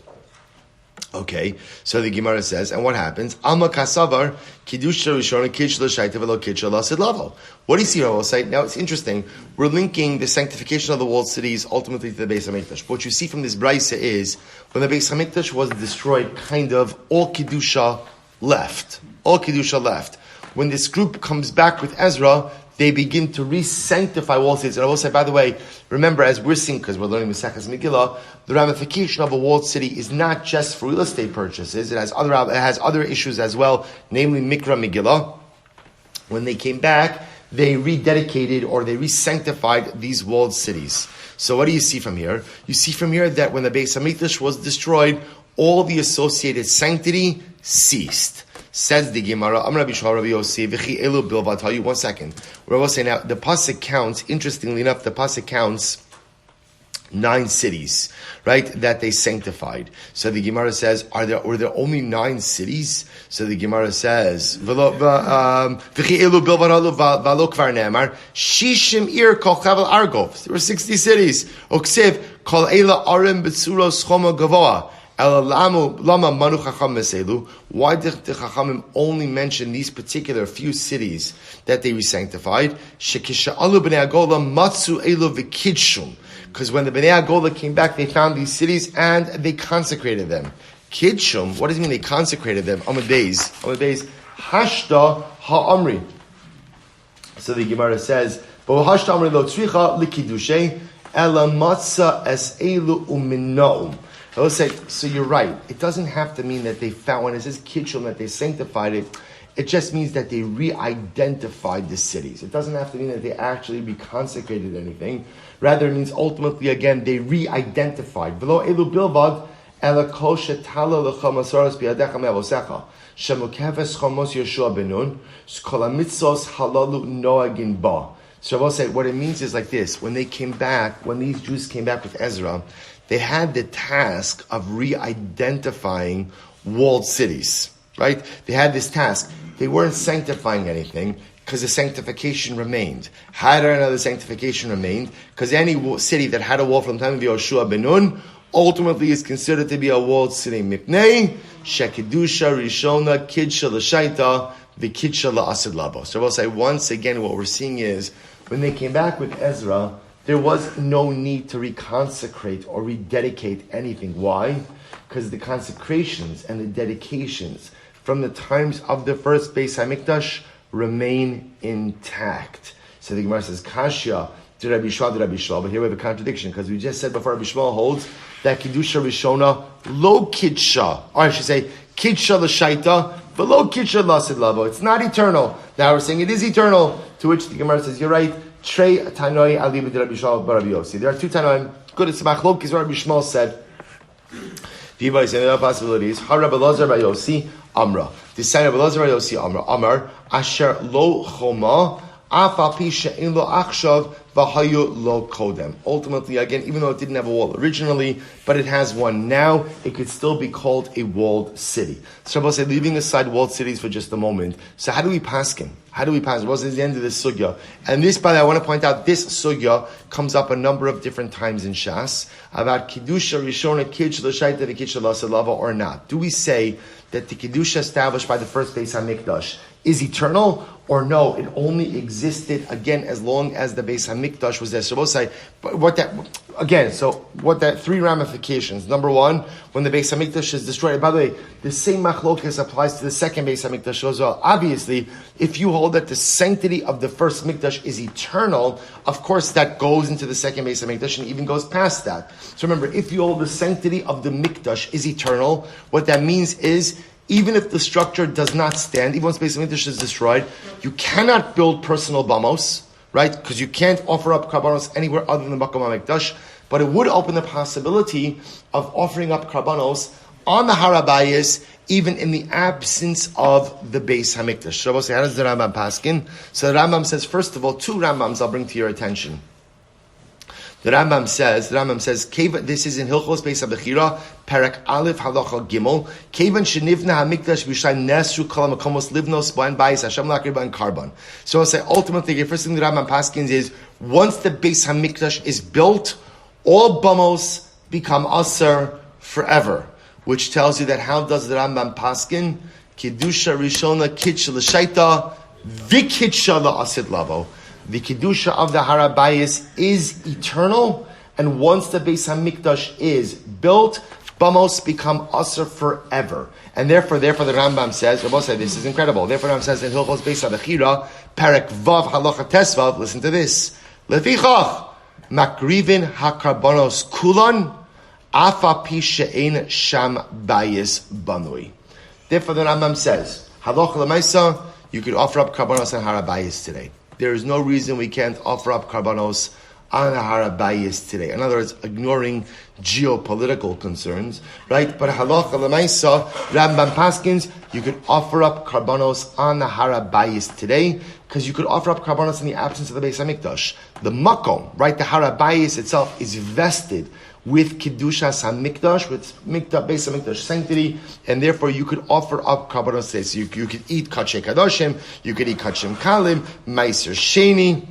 Okay, so the Gemara says, and what happens? Alma kasavar kiddush rishon kiddush l'shayta v'lo kiddush l'sid lavo. What do you see here? I will say, now it's interesting. We're linking the sanctification of the walled cities ultimately to the Beis HaMikdash. What you see from this brayse is when the Beis HaMikdash was destroyed, kind of all kiddusha left. All kiddusha left. When this group comes back with Ezra, they begin to re-sanctify walled cities. And I will say, by the way, remember, as we're seeing, because we're learning Maseches Megillah, the ramification of a walled city is not just for real estate purchases. It has other issues as well, namely Mikra Megillah. When they came back, they rededicated or they re-sanctified these walled cities. So what do you see from here? You see from here that when the Beis HaMikdash was destroyed, all the associated sanctity ceased. Says the Gemara, I'm Rabbi Shmuel Rabbi Yossi, v'chi elu bilvad. I'll tell you 1 second. What I will say now, the pasuk counts, interestingly enough, the pasuk counts 9 cities, right, that they sanctified. So the Gemara says, were there only 9 cities? So the Gemara says, v'chi elu bilvad v'alo kvar ne'amar, shishim ir kol chavel argov. There were 60 cities. Oksiv, kol eila arim b'tzuros choma gavoa. Why did the Chachamim only mention these particular few cities that they re-sanctified? Because when the Bnei Agola came back, they found these cities and they consecrated them. Kidshum, what does it mean they consecrated them? Amud Beis, Hashda ha'amri. So the Gemara says, but Hashda amri lo tzricha likidushe ela matza es elu uminnaum. I will say, so you're right. It doesn't have to mean that they found, when it says kitchum, that they sanctified it. It just means that they re-identified the cities. It doesn't have to mean that they actually reconsecrated anything. Rather, it means ultimately, again, they re-identified. V'lo elu bilvad ela kol shetala lecha masoros biyadecha me'avosecha shemukefes chomos Yeshua benun kol hamitzos halalu noagin ba. So I will say, what it means is like this. When they came back, when these Jews came back with Ezra, they had the task of re-identifying walled cities, right? They had this task. They weren't sanctifying anything because the sanctification remained. How did another sanctification remained? Because any city that had a wall from the time of Yoshua ben Nun ultimately is considered to be a walled city. Mipnei, Shekidusha, Rishona, Kidsha, L'Shaita, V'Kidsha, La'asid Labo. So I will say, once again, what we're seeing is, when they came back with Ezra, there was no need to reconsecrate or rededicate anything. Why? Because the consecrations and the dedications from the times of the first Beis HaMikdash remain intact. So the Gemara says, Kashya, to Rabbi Shmuel, but here we have a contradiction, because we just said before Rabbi Shmuel holds that Kiddusha Rishona, lo Kidsha, or I should say, Kidsha l'Shaita, but lo Kidsha l'Asid Lavo. It's not eternal. Now we're saying it is eternal, to which the Gemara says, you're right, Trei Tanoi Aliba de Rabbi Shmuel bar Rabbi Yossi. There are 2 Tanoim. Good, it's Machlok, is what Rabbi Shmuel said. The Ibay said there are possibilities. Har Rabbi Lazar bar Yossi Amra. The sign Rabbi Lazar bar Yossi Amra. Amar Asher lo choma afal pi she'in lo achshav v'hayu lo kodem. Ultimately, again, even though it didn't have a wall originally, but it has one now, it could still be called a walled city. So Rabbi said, leaving aside walled cities for just a moment. So how do we paskin? How do we pass? What was the end of this sugya? And this, by the way, I want to point out, this sugya comes up a number of different times in Shas about Kiddusha Rishona, Kiddush L'Shaita, the Kiddush L'Asid Lavo, or not. Do we say that the Kiddusha established by the first Beis HaMikdash is eternal, or no, it only existed again as long as the Beis Hamikdash was there. So we'll say, what that three ramifications. Number one, when the Beis Hamikdash is destroyed. By the way, the same machlokas applies to the second Beis Hamikdash as well. Obviously, if you hold that the sanctity of the first Mikdash is eternal, of course that goes into the second Beis Hamikdash and even goes past that. So remember, if you hold the sanctity of the Mikdash is eternal, what that means is, even if the structure does not stand, even once Beis Hamikdash is destroyed, you cannot build personal bamos, right? Because you can't offer up karbanos anywhere other than Makom HaMikdash. But it would open the possibility of offering up karbanos on the Har HaBayis, even in the absence of the Beis Hamikdash. So how does the Rambam paskin? So the Rambam says, first of all, two Rambams I'll bring to your attention. The Rambam says, this is in Hilchos Beis HaBechira, Perek Aleph Halacha Gimel, Kevan Shenivna HaMikdash B'Yushalayim Nesru Kol HaMakomos Livnos B'An Bayis Hashem L'Akriba and Karban. So I'll say, ultimately, the first thing the Rambam paskins is, once the Beis HaMikdash is built, all bamos become aser forever. Which tells you that how does the Rambam paskin? Kiddusha Rishona Kidsha L'Shaita V'Kidsha La'asid Lavo. The Kedusha of the Har HaBayis is eternal, and once the Beis HaMikdash is built, bamos become aser forever. And therefore the Rambam says, Rabbi said, this is incredible. Therefore the Rambam says in Hilchos Beis HaBechira, Perek Vav Halacha Tesvav, listen to this. Lefichach, Makrivin HaKarbanos Kulan, Afa Pi She'ein Sham Bayis Banui. Therefore the Rambam says, Halacha L'maisa, you could offer up karbanos on Har HaBayis today. There is no reason we can't offer up karbanos on the Har HaBayis today. In other words, ignoring geopolitical concerns, right? But halacha l'maisa, Rambam paskins, you could offer up karbanos on the Har HaBayis today, because you could offer up karbanos in the absence of the Beis Hamikdash. The makom, right? The Har HaBayis itself is vested with Kedushas HaMikdash, with Beis HaMikdash sanctity, and therefore you could offer up karbanos today. So you could eat Kachei Kadoshim, you could eat Kachim Kalim, Meiser Sheni.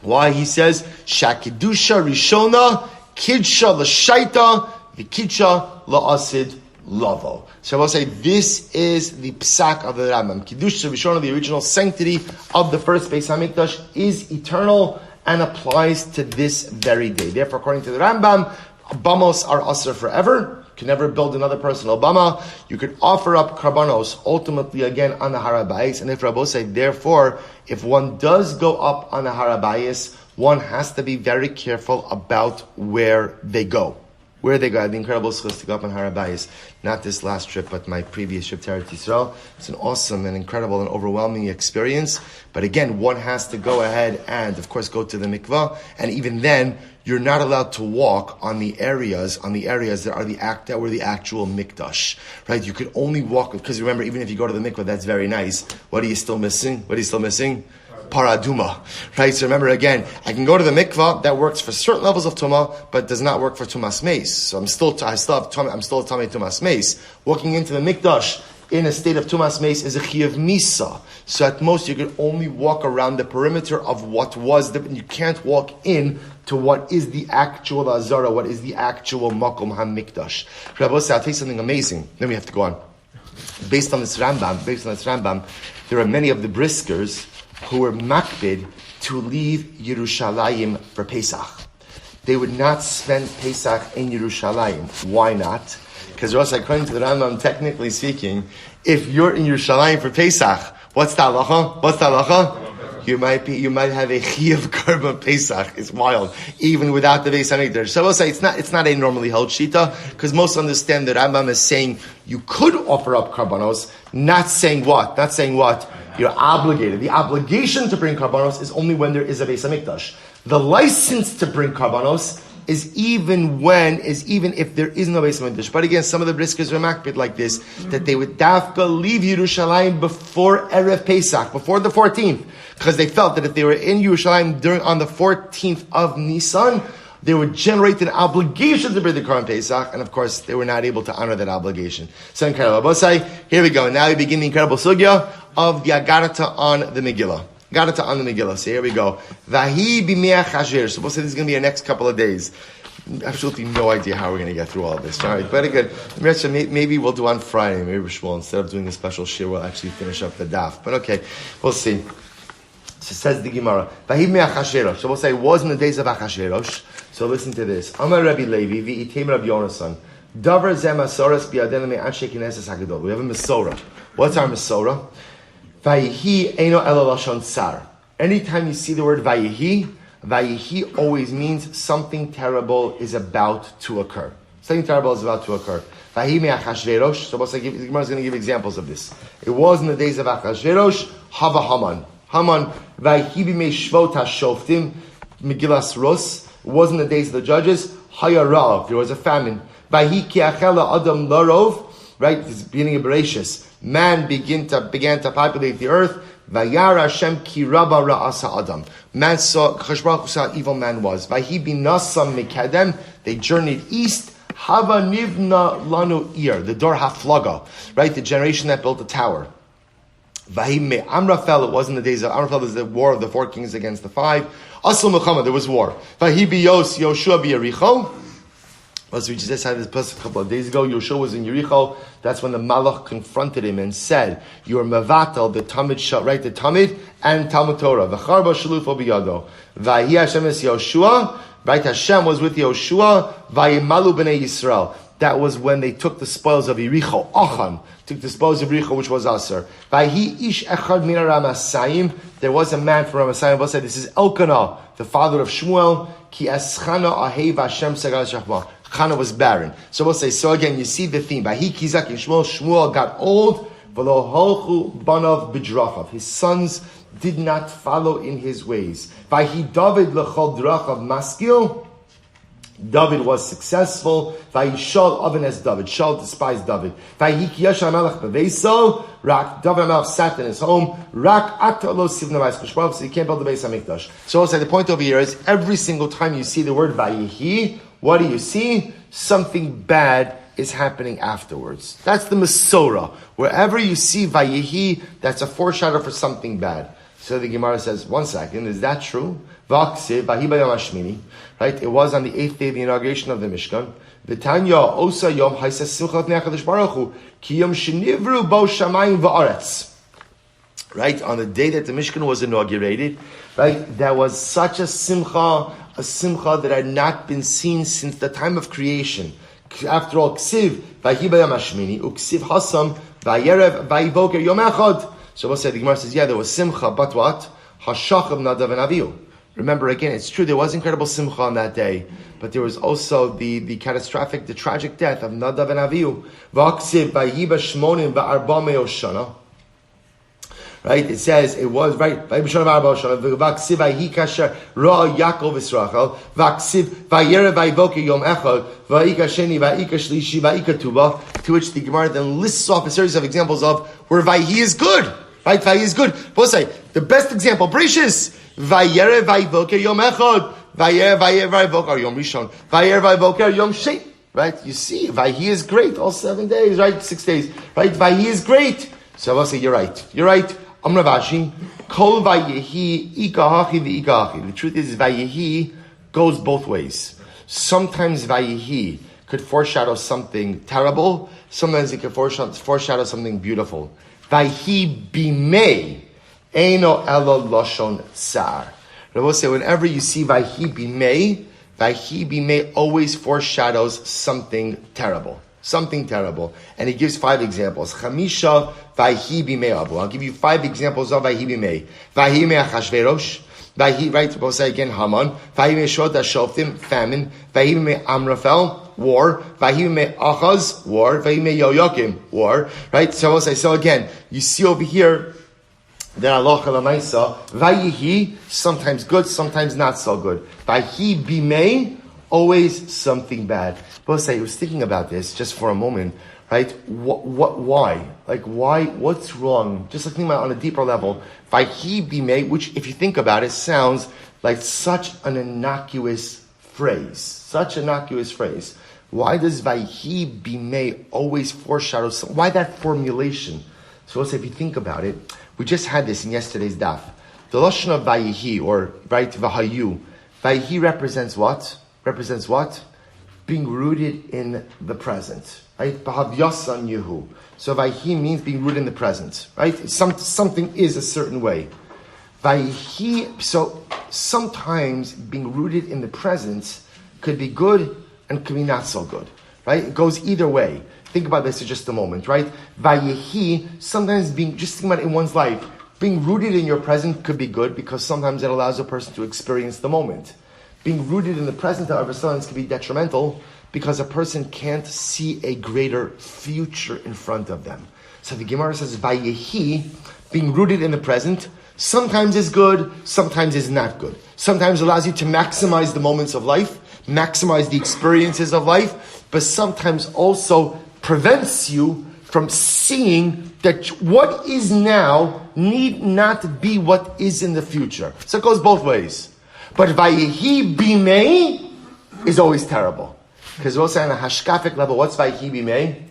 Why? He says, Shakidusha Rishona, Kidsha L'Shaita, V'Kidsha La'asid Lavo. So I will say, this is the psak of the Rambam. Kiddusha Rishona, the original sanctity of the first Beis HaMikdash, is eternal and applies to this very day. Therefore, according to the Rambam, bamos are aser forever. You can never build another personal bama. You could offer up karbanos, ultimately again on the Har HaBayis. And if Rabbi said, therefore, if one does go up on the Har HaBayis, one has to be very careful about where they go. Where they go. I had the incredible schus to go up on Har HaBayis. Not this last trip, but my previous trip to Teri Czinn. It's an awesome and incredible and overwhelming experience. But again, one has to go ahead and, of course, go to the mikvah. And even then, you're not allowed to walk on the areas that are that were the actual mikdash, right? You could only walk, because remember, even if you go to the mikvah, that's very nice. What are you still missing? Paraduma, right? So remember again, I can go to the mikvah that works for certain levels of tumah, but does not work for tumas meis. So I'm still a tummy tumas meis. Walking into the mikdash in a state of tumas meis is a chiyuv misa. So at most you could only walk around the perimeter of what was you can't walk in to what is the actual azara, what is the actual makom hamikdash. Rabbi, I'll tell you something amazing. Then we have to go on. Based on this Rambam, there are many of the briskers who were makbid to leave Yerushalayim for Pesach. They would not spend Pesach in Yerushalayim. Why not? Because also, according to the Rambam, technically speaking, if you're in Yerushalayim for Pesach, what's the halacha? You might have a chiyuv karban Pesach. It's wild, even without the Beis Hamikdash. So I will say it's not a normally held shita, because most understand that Rambam is saying you could offer up karbanos, not saying what. You're obligated. The obligation to bring karbanos is only when there is a Beis Hamikdash. The license to bring karbanos is even if there is no Beis Hamikdash. But again, some of the briskers were makbid like this, that they would dafka leave Yerushalayim before Erev Pesach, before the 14th, because they felt that if they were in Yerushalayim on the 14th of Nisan, they would generate an obligation to bring the Korban Pesach, and of course, they were not able to honor that obligation. So incredible. Here we go. Now we begin the incredible sugya of the Agarata on the Megillah. So here we go. Vahi b'me'ach Hasher. So we'll say this is going to be our next couple of days. absolutely no idea how we're going to get through all of this. All right, very good. Maybe we'll do on Friday. Maybe Shmuel, instead of doing a special shir, we'll actually finish up the daf. But okay, we'll see. So says the Gemara. So we'll say it was in the days of Achashverosh. So listen to this. Amar Rabbi Levi, v'item Rabbi Yonasan. Davar zeh masoras bi'adenu me'anshe knesses hagadol. We have a Masorah. What's our Masorah? Vayihi eino elo lashon tsar. Anytime you see the word Vayihi, Vayihi always means something terrible is about to occur. Something terrible is about to occur. Vayihi me'achashverosh. So the Gemara is going to give examples of this. It was in the days of Achashverosh, Hava Haman. Haman, Vayihi b'mei shvot hashoftim, Megillah Rus. It was in the days of the judges, Hayarav. There was a famine. Vayihi ki achela adam larov. Right, this is the beginning of Bereshis. Man began to populate the earth. Vayar Hashem ki rabba ra'asa adam. Man saw, Chash Baruch Hu saw how evil man was. Vahi binasam mikadem. They journeyed east. Hava nivna lanu ir. The Dor Haflaga. Right, the generation that built the tower. Vahi me Amrafel. It was in the days of Amrafel. It was the war of the 4 kings against the 5. Asl Muhammad. There was war. Vahi biyos Yoshua biyericho. As we just had this a couple of days ago, Yoshua was in Yericho. That's when the Malach confronted him and said, "You are mevatel the Talmud, right? The Talmud and Talmud Torah. V'charba shalufo biyado. Vahi Hashem es Yoshua. Right? Hashem was with Yoshua. Vayimalu b'nei Yisrael. That was when they took the spoils of Yericho. Achan took the spoils of Yericho, which was Aser. Vahi ish echad min Ramasayim. There was a man from Ramasayim. Both said, "This is Elkanah, the father of Shmuel. Ki eschana ahev Hashem segal shachma." Chana was barren. So we'll say, so again, you see the theme. Shmuel got old. His sons did not follow in his ways. David was successful. Shaul despised David. David sat in his home. So you can't build the Beis HaMikdash. So we'll say the point over here is every single time you see the word Vayihi, what do you see? Something bad is happening afterwards. That's the Masorah. Wherever you see Vayihi, that's a foreshadow for something bad. So the Gemara says, 1 second, is that true? Right? It was on the 8th day of the inauguration of the Mishkan. V'tanya osa yom haisa simchat ne'achadish baruch hu ki yom shenivru bo shamayim va'aretz. Right? On the day that the Mishkan was inaugurated, right, there was such a simcha that had not been seen since the time of creation. After all, ksiv vahi bayam hashmini uksiv hasam vayerev vayivoker yom echad. So we'll say, the Gemara says, yeah, there was simcha, but what? Hashacham nadav and avihu. Remember, again, it's true, there was incredible simcha on that day, but there was also the catastrophic, the tragic death of Nadav and Avihu. V'aksiv vahi b'shmonim v'arba me'os shana. Right, it says it was right. Vaksiv vayi kasher ra Yaakov Israel. Vaksiv vayere vayivoker yom echad vayika sheni vayika shlishi vayika tuba. To which the Gemara then lists off a series of examples of where vayi is good. Right, vayi is good. Both say the best example. Brishis vayere vayivoker yom echad vayere vayivoker yom rishon vayere vayivoker yom sheni. Right, you see, vayi is great. All 7 days, right, 6 days. Right, vayi is great. So I'll say you're right. You're right. Amravashi, kol vayehi ikahachi v'ikahachi. The truth is, vayehi goes both ways. Sometimes vayehi could foreshadow something terrible. Sometimes it could foreshadow something beautiful. Vayehi bimei eino elo loshon tsar. I will say, whenever you see vayehi bimei always foreshadows something terrible. Something terrible. And he gives 5 examples. Chamisha vayhi bimei abu. I'll give you 5 examples of vayhi bimei. Vayhi bimei Achashverosh. Vayhi, right, we'll say again, Haman. Vayhi bimei Shot HaShoftim, famine. Vayhi bimei Amrafel, war. Vayhi bimei Achaz, war. Vayhi bimei Yoyakim, war. Right, so we'll say, so again, you see over here, that Allah Lamaisa, Vayhi, sometimes good, sometimes not so good. Vayhi bimei, always something bad. But I was thinking about this just for a moment, right? Why? Like, why? What's wrong? Just thinking about it on a deeper level. Vayhi bimei, which, if you think about it, sounds like such an innocuous phrase. Such innocuous phrase. Why does Vayhi bimei always foreshadow? Why that formulation? So let's say, if you think about it, we just had this in yesterday's daf. The lashon of Vayhi, or right, Vahayu. Vayhi represents what? Represents what? being rooted in the present, right? B'havyasan Yehu. So Vayhi means being rooted in the present, right? Something is a certain way. Vayhi, so sometimes being rooted in the present could be good and could be not so good, right? It goes either way. Think about this for just a moment, right? Vayhi, sometimes just think about it in one's life. Being rooted in your present could be good because sometimes it allows a person to experience the moment. Being rooted in the present, however, sometimes can be detrimental because a person can't see a greater future in front of them. So the Gemara says, Vayehi, being rooted in the present, sometimes is good, sometimes is not good. Sometimes allows you to maximize the moments of life, maximize the experiences of life, but sometimes also prevents you from seeing that what is now need not be what is in the future. So it goes both ways. But Vayehi Bimei is always terrible. Because we're also on a hashkafic level, what's Vayehi Bimei?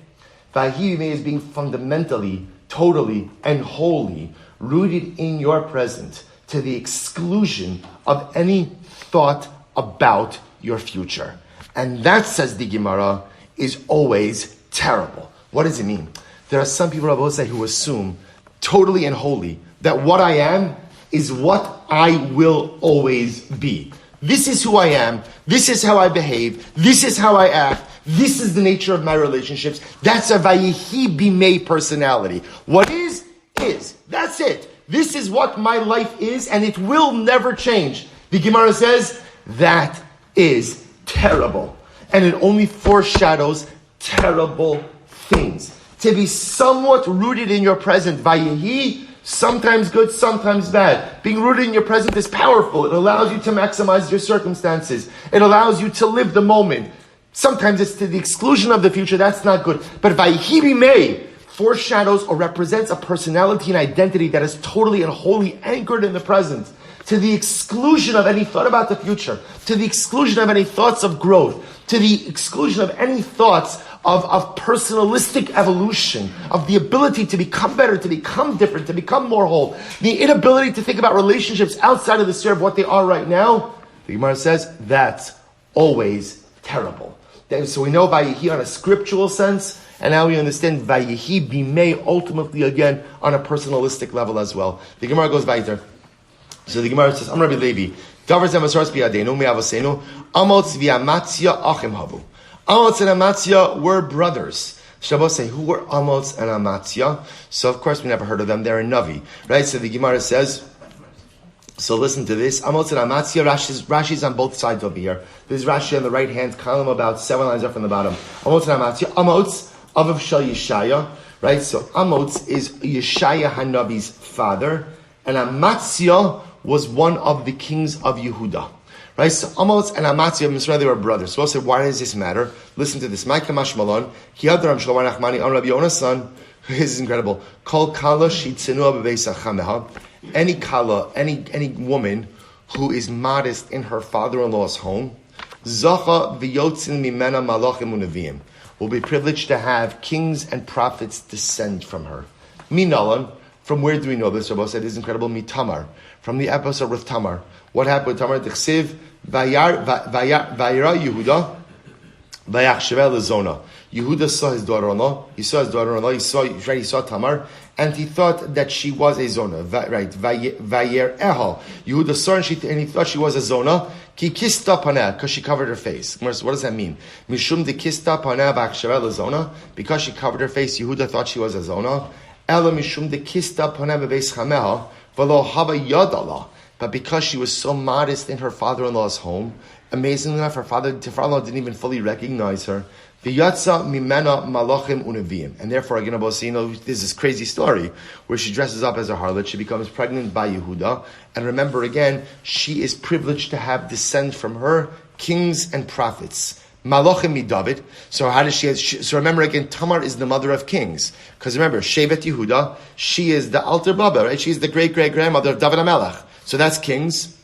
Vayehi Bimei is being fundamentally, totally, and wholly rooted in your present to the exclusion of any thought about your future. And that, says the Gemara, is always terrible. What does it mean? There are some people, Rabbi say, who assume totally and wholly that what I am is what I will always be. This is who I am. This is how I behave. This is how I act. This is the nature of my relationships. That's a Vayehi Bimei personality. What is. That's it. This is what my life is, and it will never change. The Gemara says, that is terrible. And it only foreshadows terrible things. To be somewhat rooted in your present, Vayehi, sometimes good, sometimes bad. Being rooted in your present is powerful. It allows you to maximize your circumstances. It allows you to live the moment. Sometimes it's to the exclusion of the future. That's not good. But Vayehi Bimei foreshadows or represents a personality and identity that is totally and wholly anchored in the present, to the exclusion of any thought about the future, to the exclusion of any thoughts of growth, to the exclusion of any thoughts of personalistic evolution, of the ability to become better, to become different, to become more whole, the inability to think about relationships outside of the sphere of what they are right now. The Gemara says that's always terrible. So we know Vayehi on a scriptural sense, and now we understand Vayehi Bimei ultimately again on a personalistic level as well. The Gemara goes weiter. So the Gemara says, Rabbi Levi, Davar Zemasaras Biadenu Me'avosenu, Amotz v'Amatzia Achim Havu. Amotz and Amatzia were brothers. Shabbos say, who were Amotz and Amatzia? So of course we never heard of them. They're in Navi, right? So the Gemara says, so listen to this. Amotz and Amatzia, Rashi's on both sides over here. There's Rashi on the right hand column, about 7 lines up from the bottom. Amotz and Amatzia. Amotz, Avav Shal Yeshaya, right? So Amotz is Yeshaya Hanabi's father, and Amatzia was one of the kings of Yehuda. Right? So Amotz and Amatzia, they were brothers. So we'll say, why does this matter? Listen to this. Ma'ika Mashmalon, Kiadaram Shalom Nachmani, on Rabbi Yonasan. This is incredible. Kol Kala Shitzenua Bebeisa Chameha. Any Kala, any woman who is modest in her father-in-law's home, Zacha V'yotzin Mimena Malachim Unavim, will be privileged to have kings and prophets descend from her. Minalan, from where do we know this? Rabbi said, this is incredible. Mitamar, from the episode with Tamar. What happened with Tamar? D'chsiv Vayira Yehuda Vayachshevel Lezona. Yehuda saw his daughter-in-law. He saw Tamar, and he thought that she was a zona. Right? Vayer Ehal. Yehuda saw and he thought she was a zona. Ki kista paneh, because she covered her face. What does that mean? Mishum de kista paneh v'achshevel Lezona. Because she covered her face, Yehuda thought she was a zona. Ela mishum de kista paneh bebeis chameha v'lo hava yadala. But because she was so modest in her father-in-law's home, amazingly enough, her father-in-law didn't even fully recognize her. V'yatza mimena malachim unavim. And therefore, again, there's this crazy story where she dresses up as a harlot. She becomes pregnant by Yehuda. And remember again, she is privileged to have descent from her kings and prophets. Malachim midavid. So how does so remember again, Tamar is the mother of kings. Because remember, Shevet Yehuda, she is the Alter Baba, right? She's the great-great-grandmother of David HaMelech. So that's kings.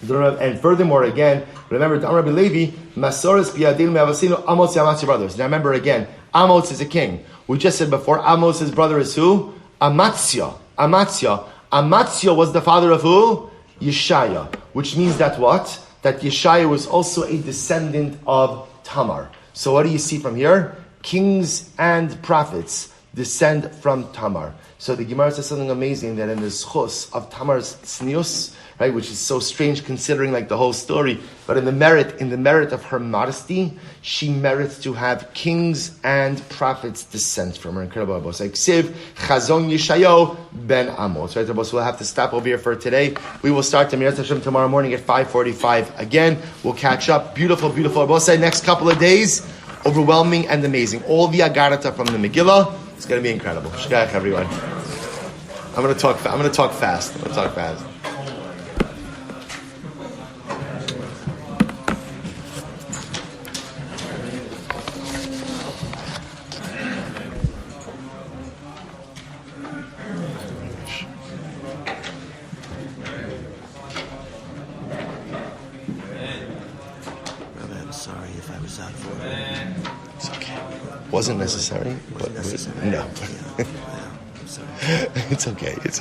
And furthermore, again, remember, Rabbi Levi, Masoras Biadil Me'avasinu, Amos Yamatzi brothers. Now remember again, Amos is a king. We just said before, Amos' brother is who? Amatzia. Amatzia was the father of who? Yeshaya. Which means that what? That Yeshaya was also a descendant of Tamar. So what do you see from here? Kings and prophets descend from Tamar. So the Gemara says something amazing, that in the schos of Tamar's tznius, right, which is so strange considering like the whole story, but in the merit of her modesty, she merits to have kings and prophets descent from her. Incredible. It's like Siv Chazon Yeshayo ben Amos. Right, so we'll have to stop over here for today. We will start the Mirat Hashem tomorrow morning at 5:45. Again, we'll catch up. Beautiful. We'll say next couple of days, overwhelming and amazing. All the agarata from the Megillah. It's going to be incredible. Shkach, everyone. I'm going to talk fast. I'm sorry if I was out for it. It's okay. Wasn't necessary. Wasn't necessary? No. Yeah, I'm sorry. It's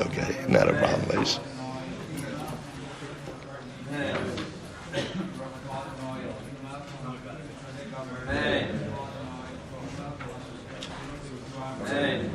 okay. Not a problem, Leish. Amen.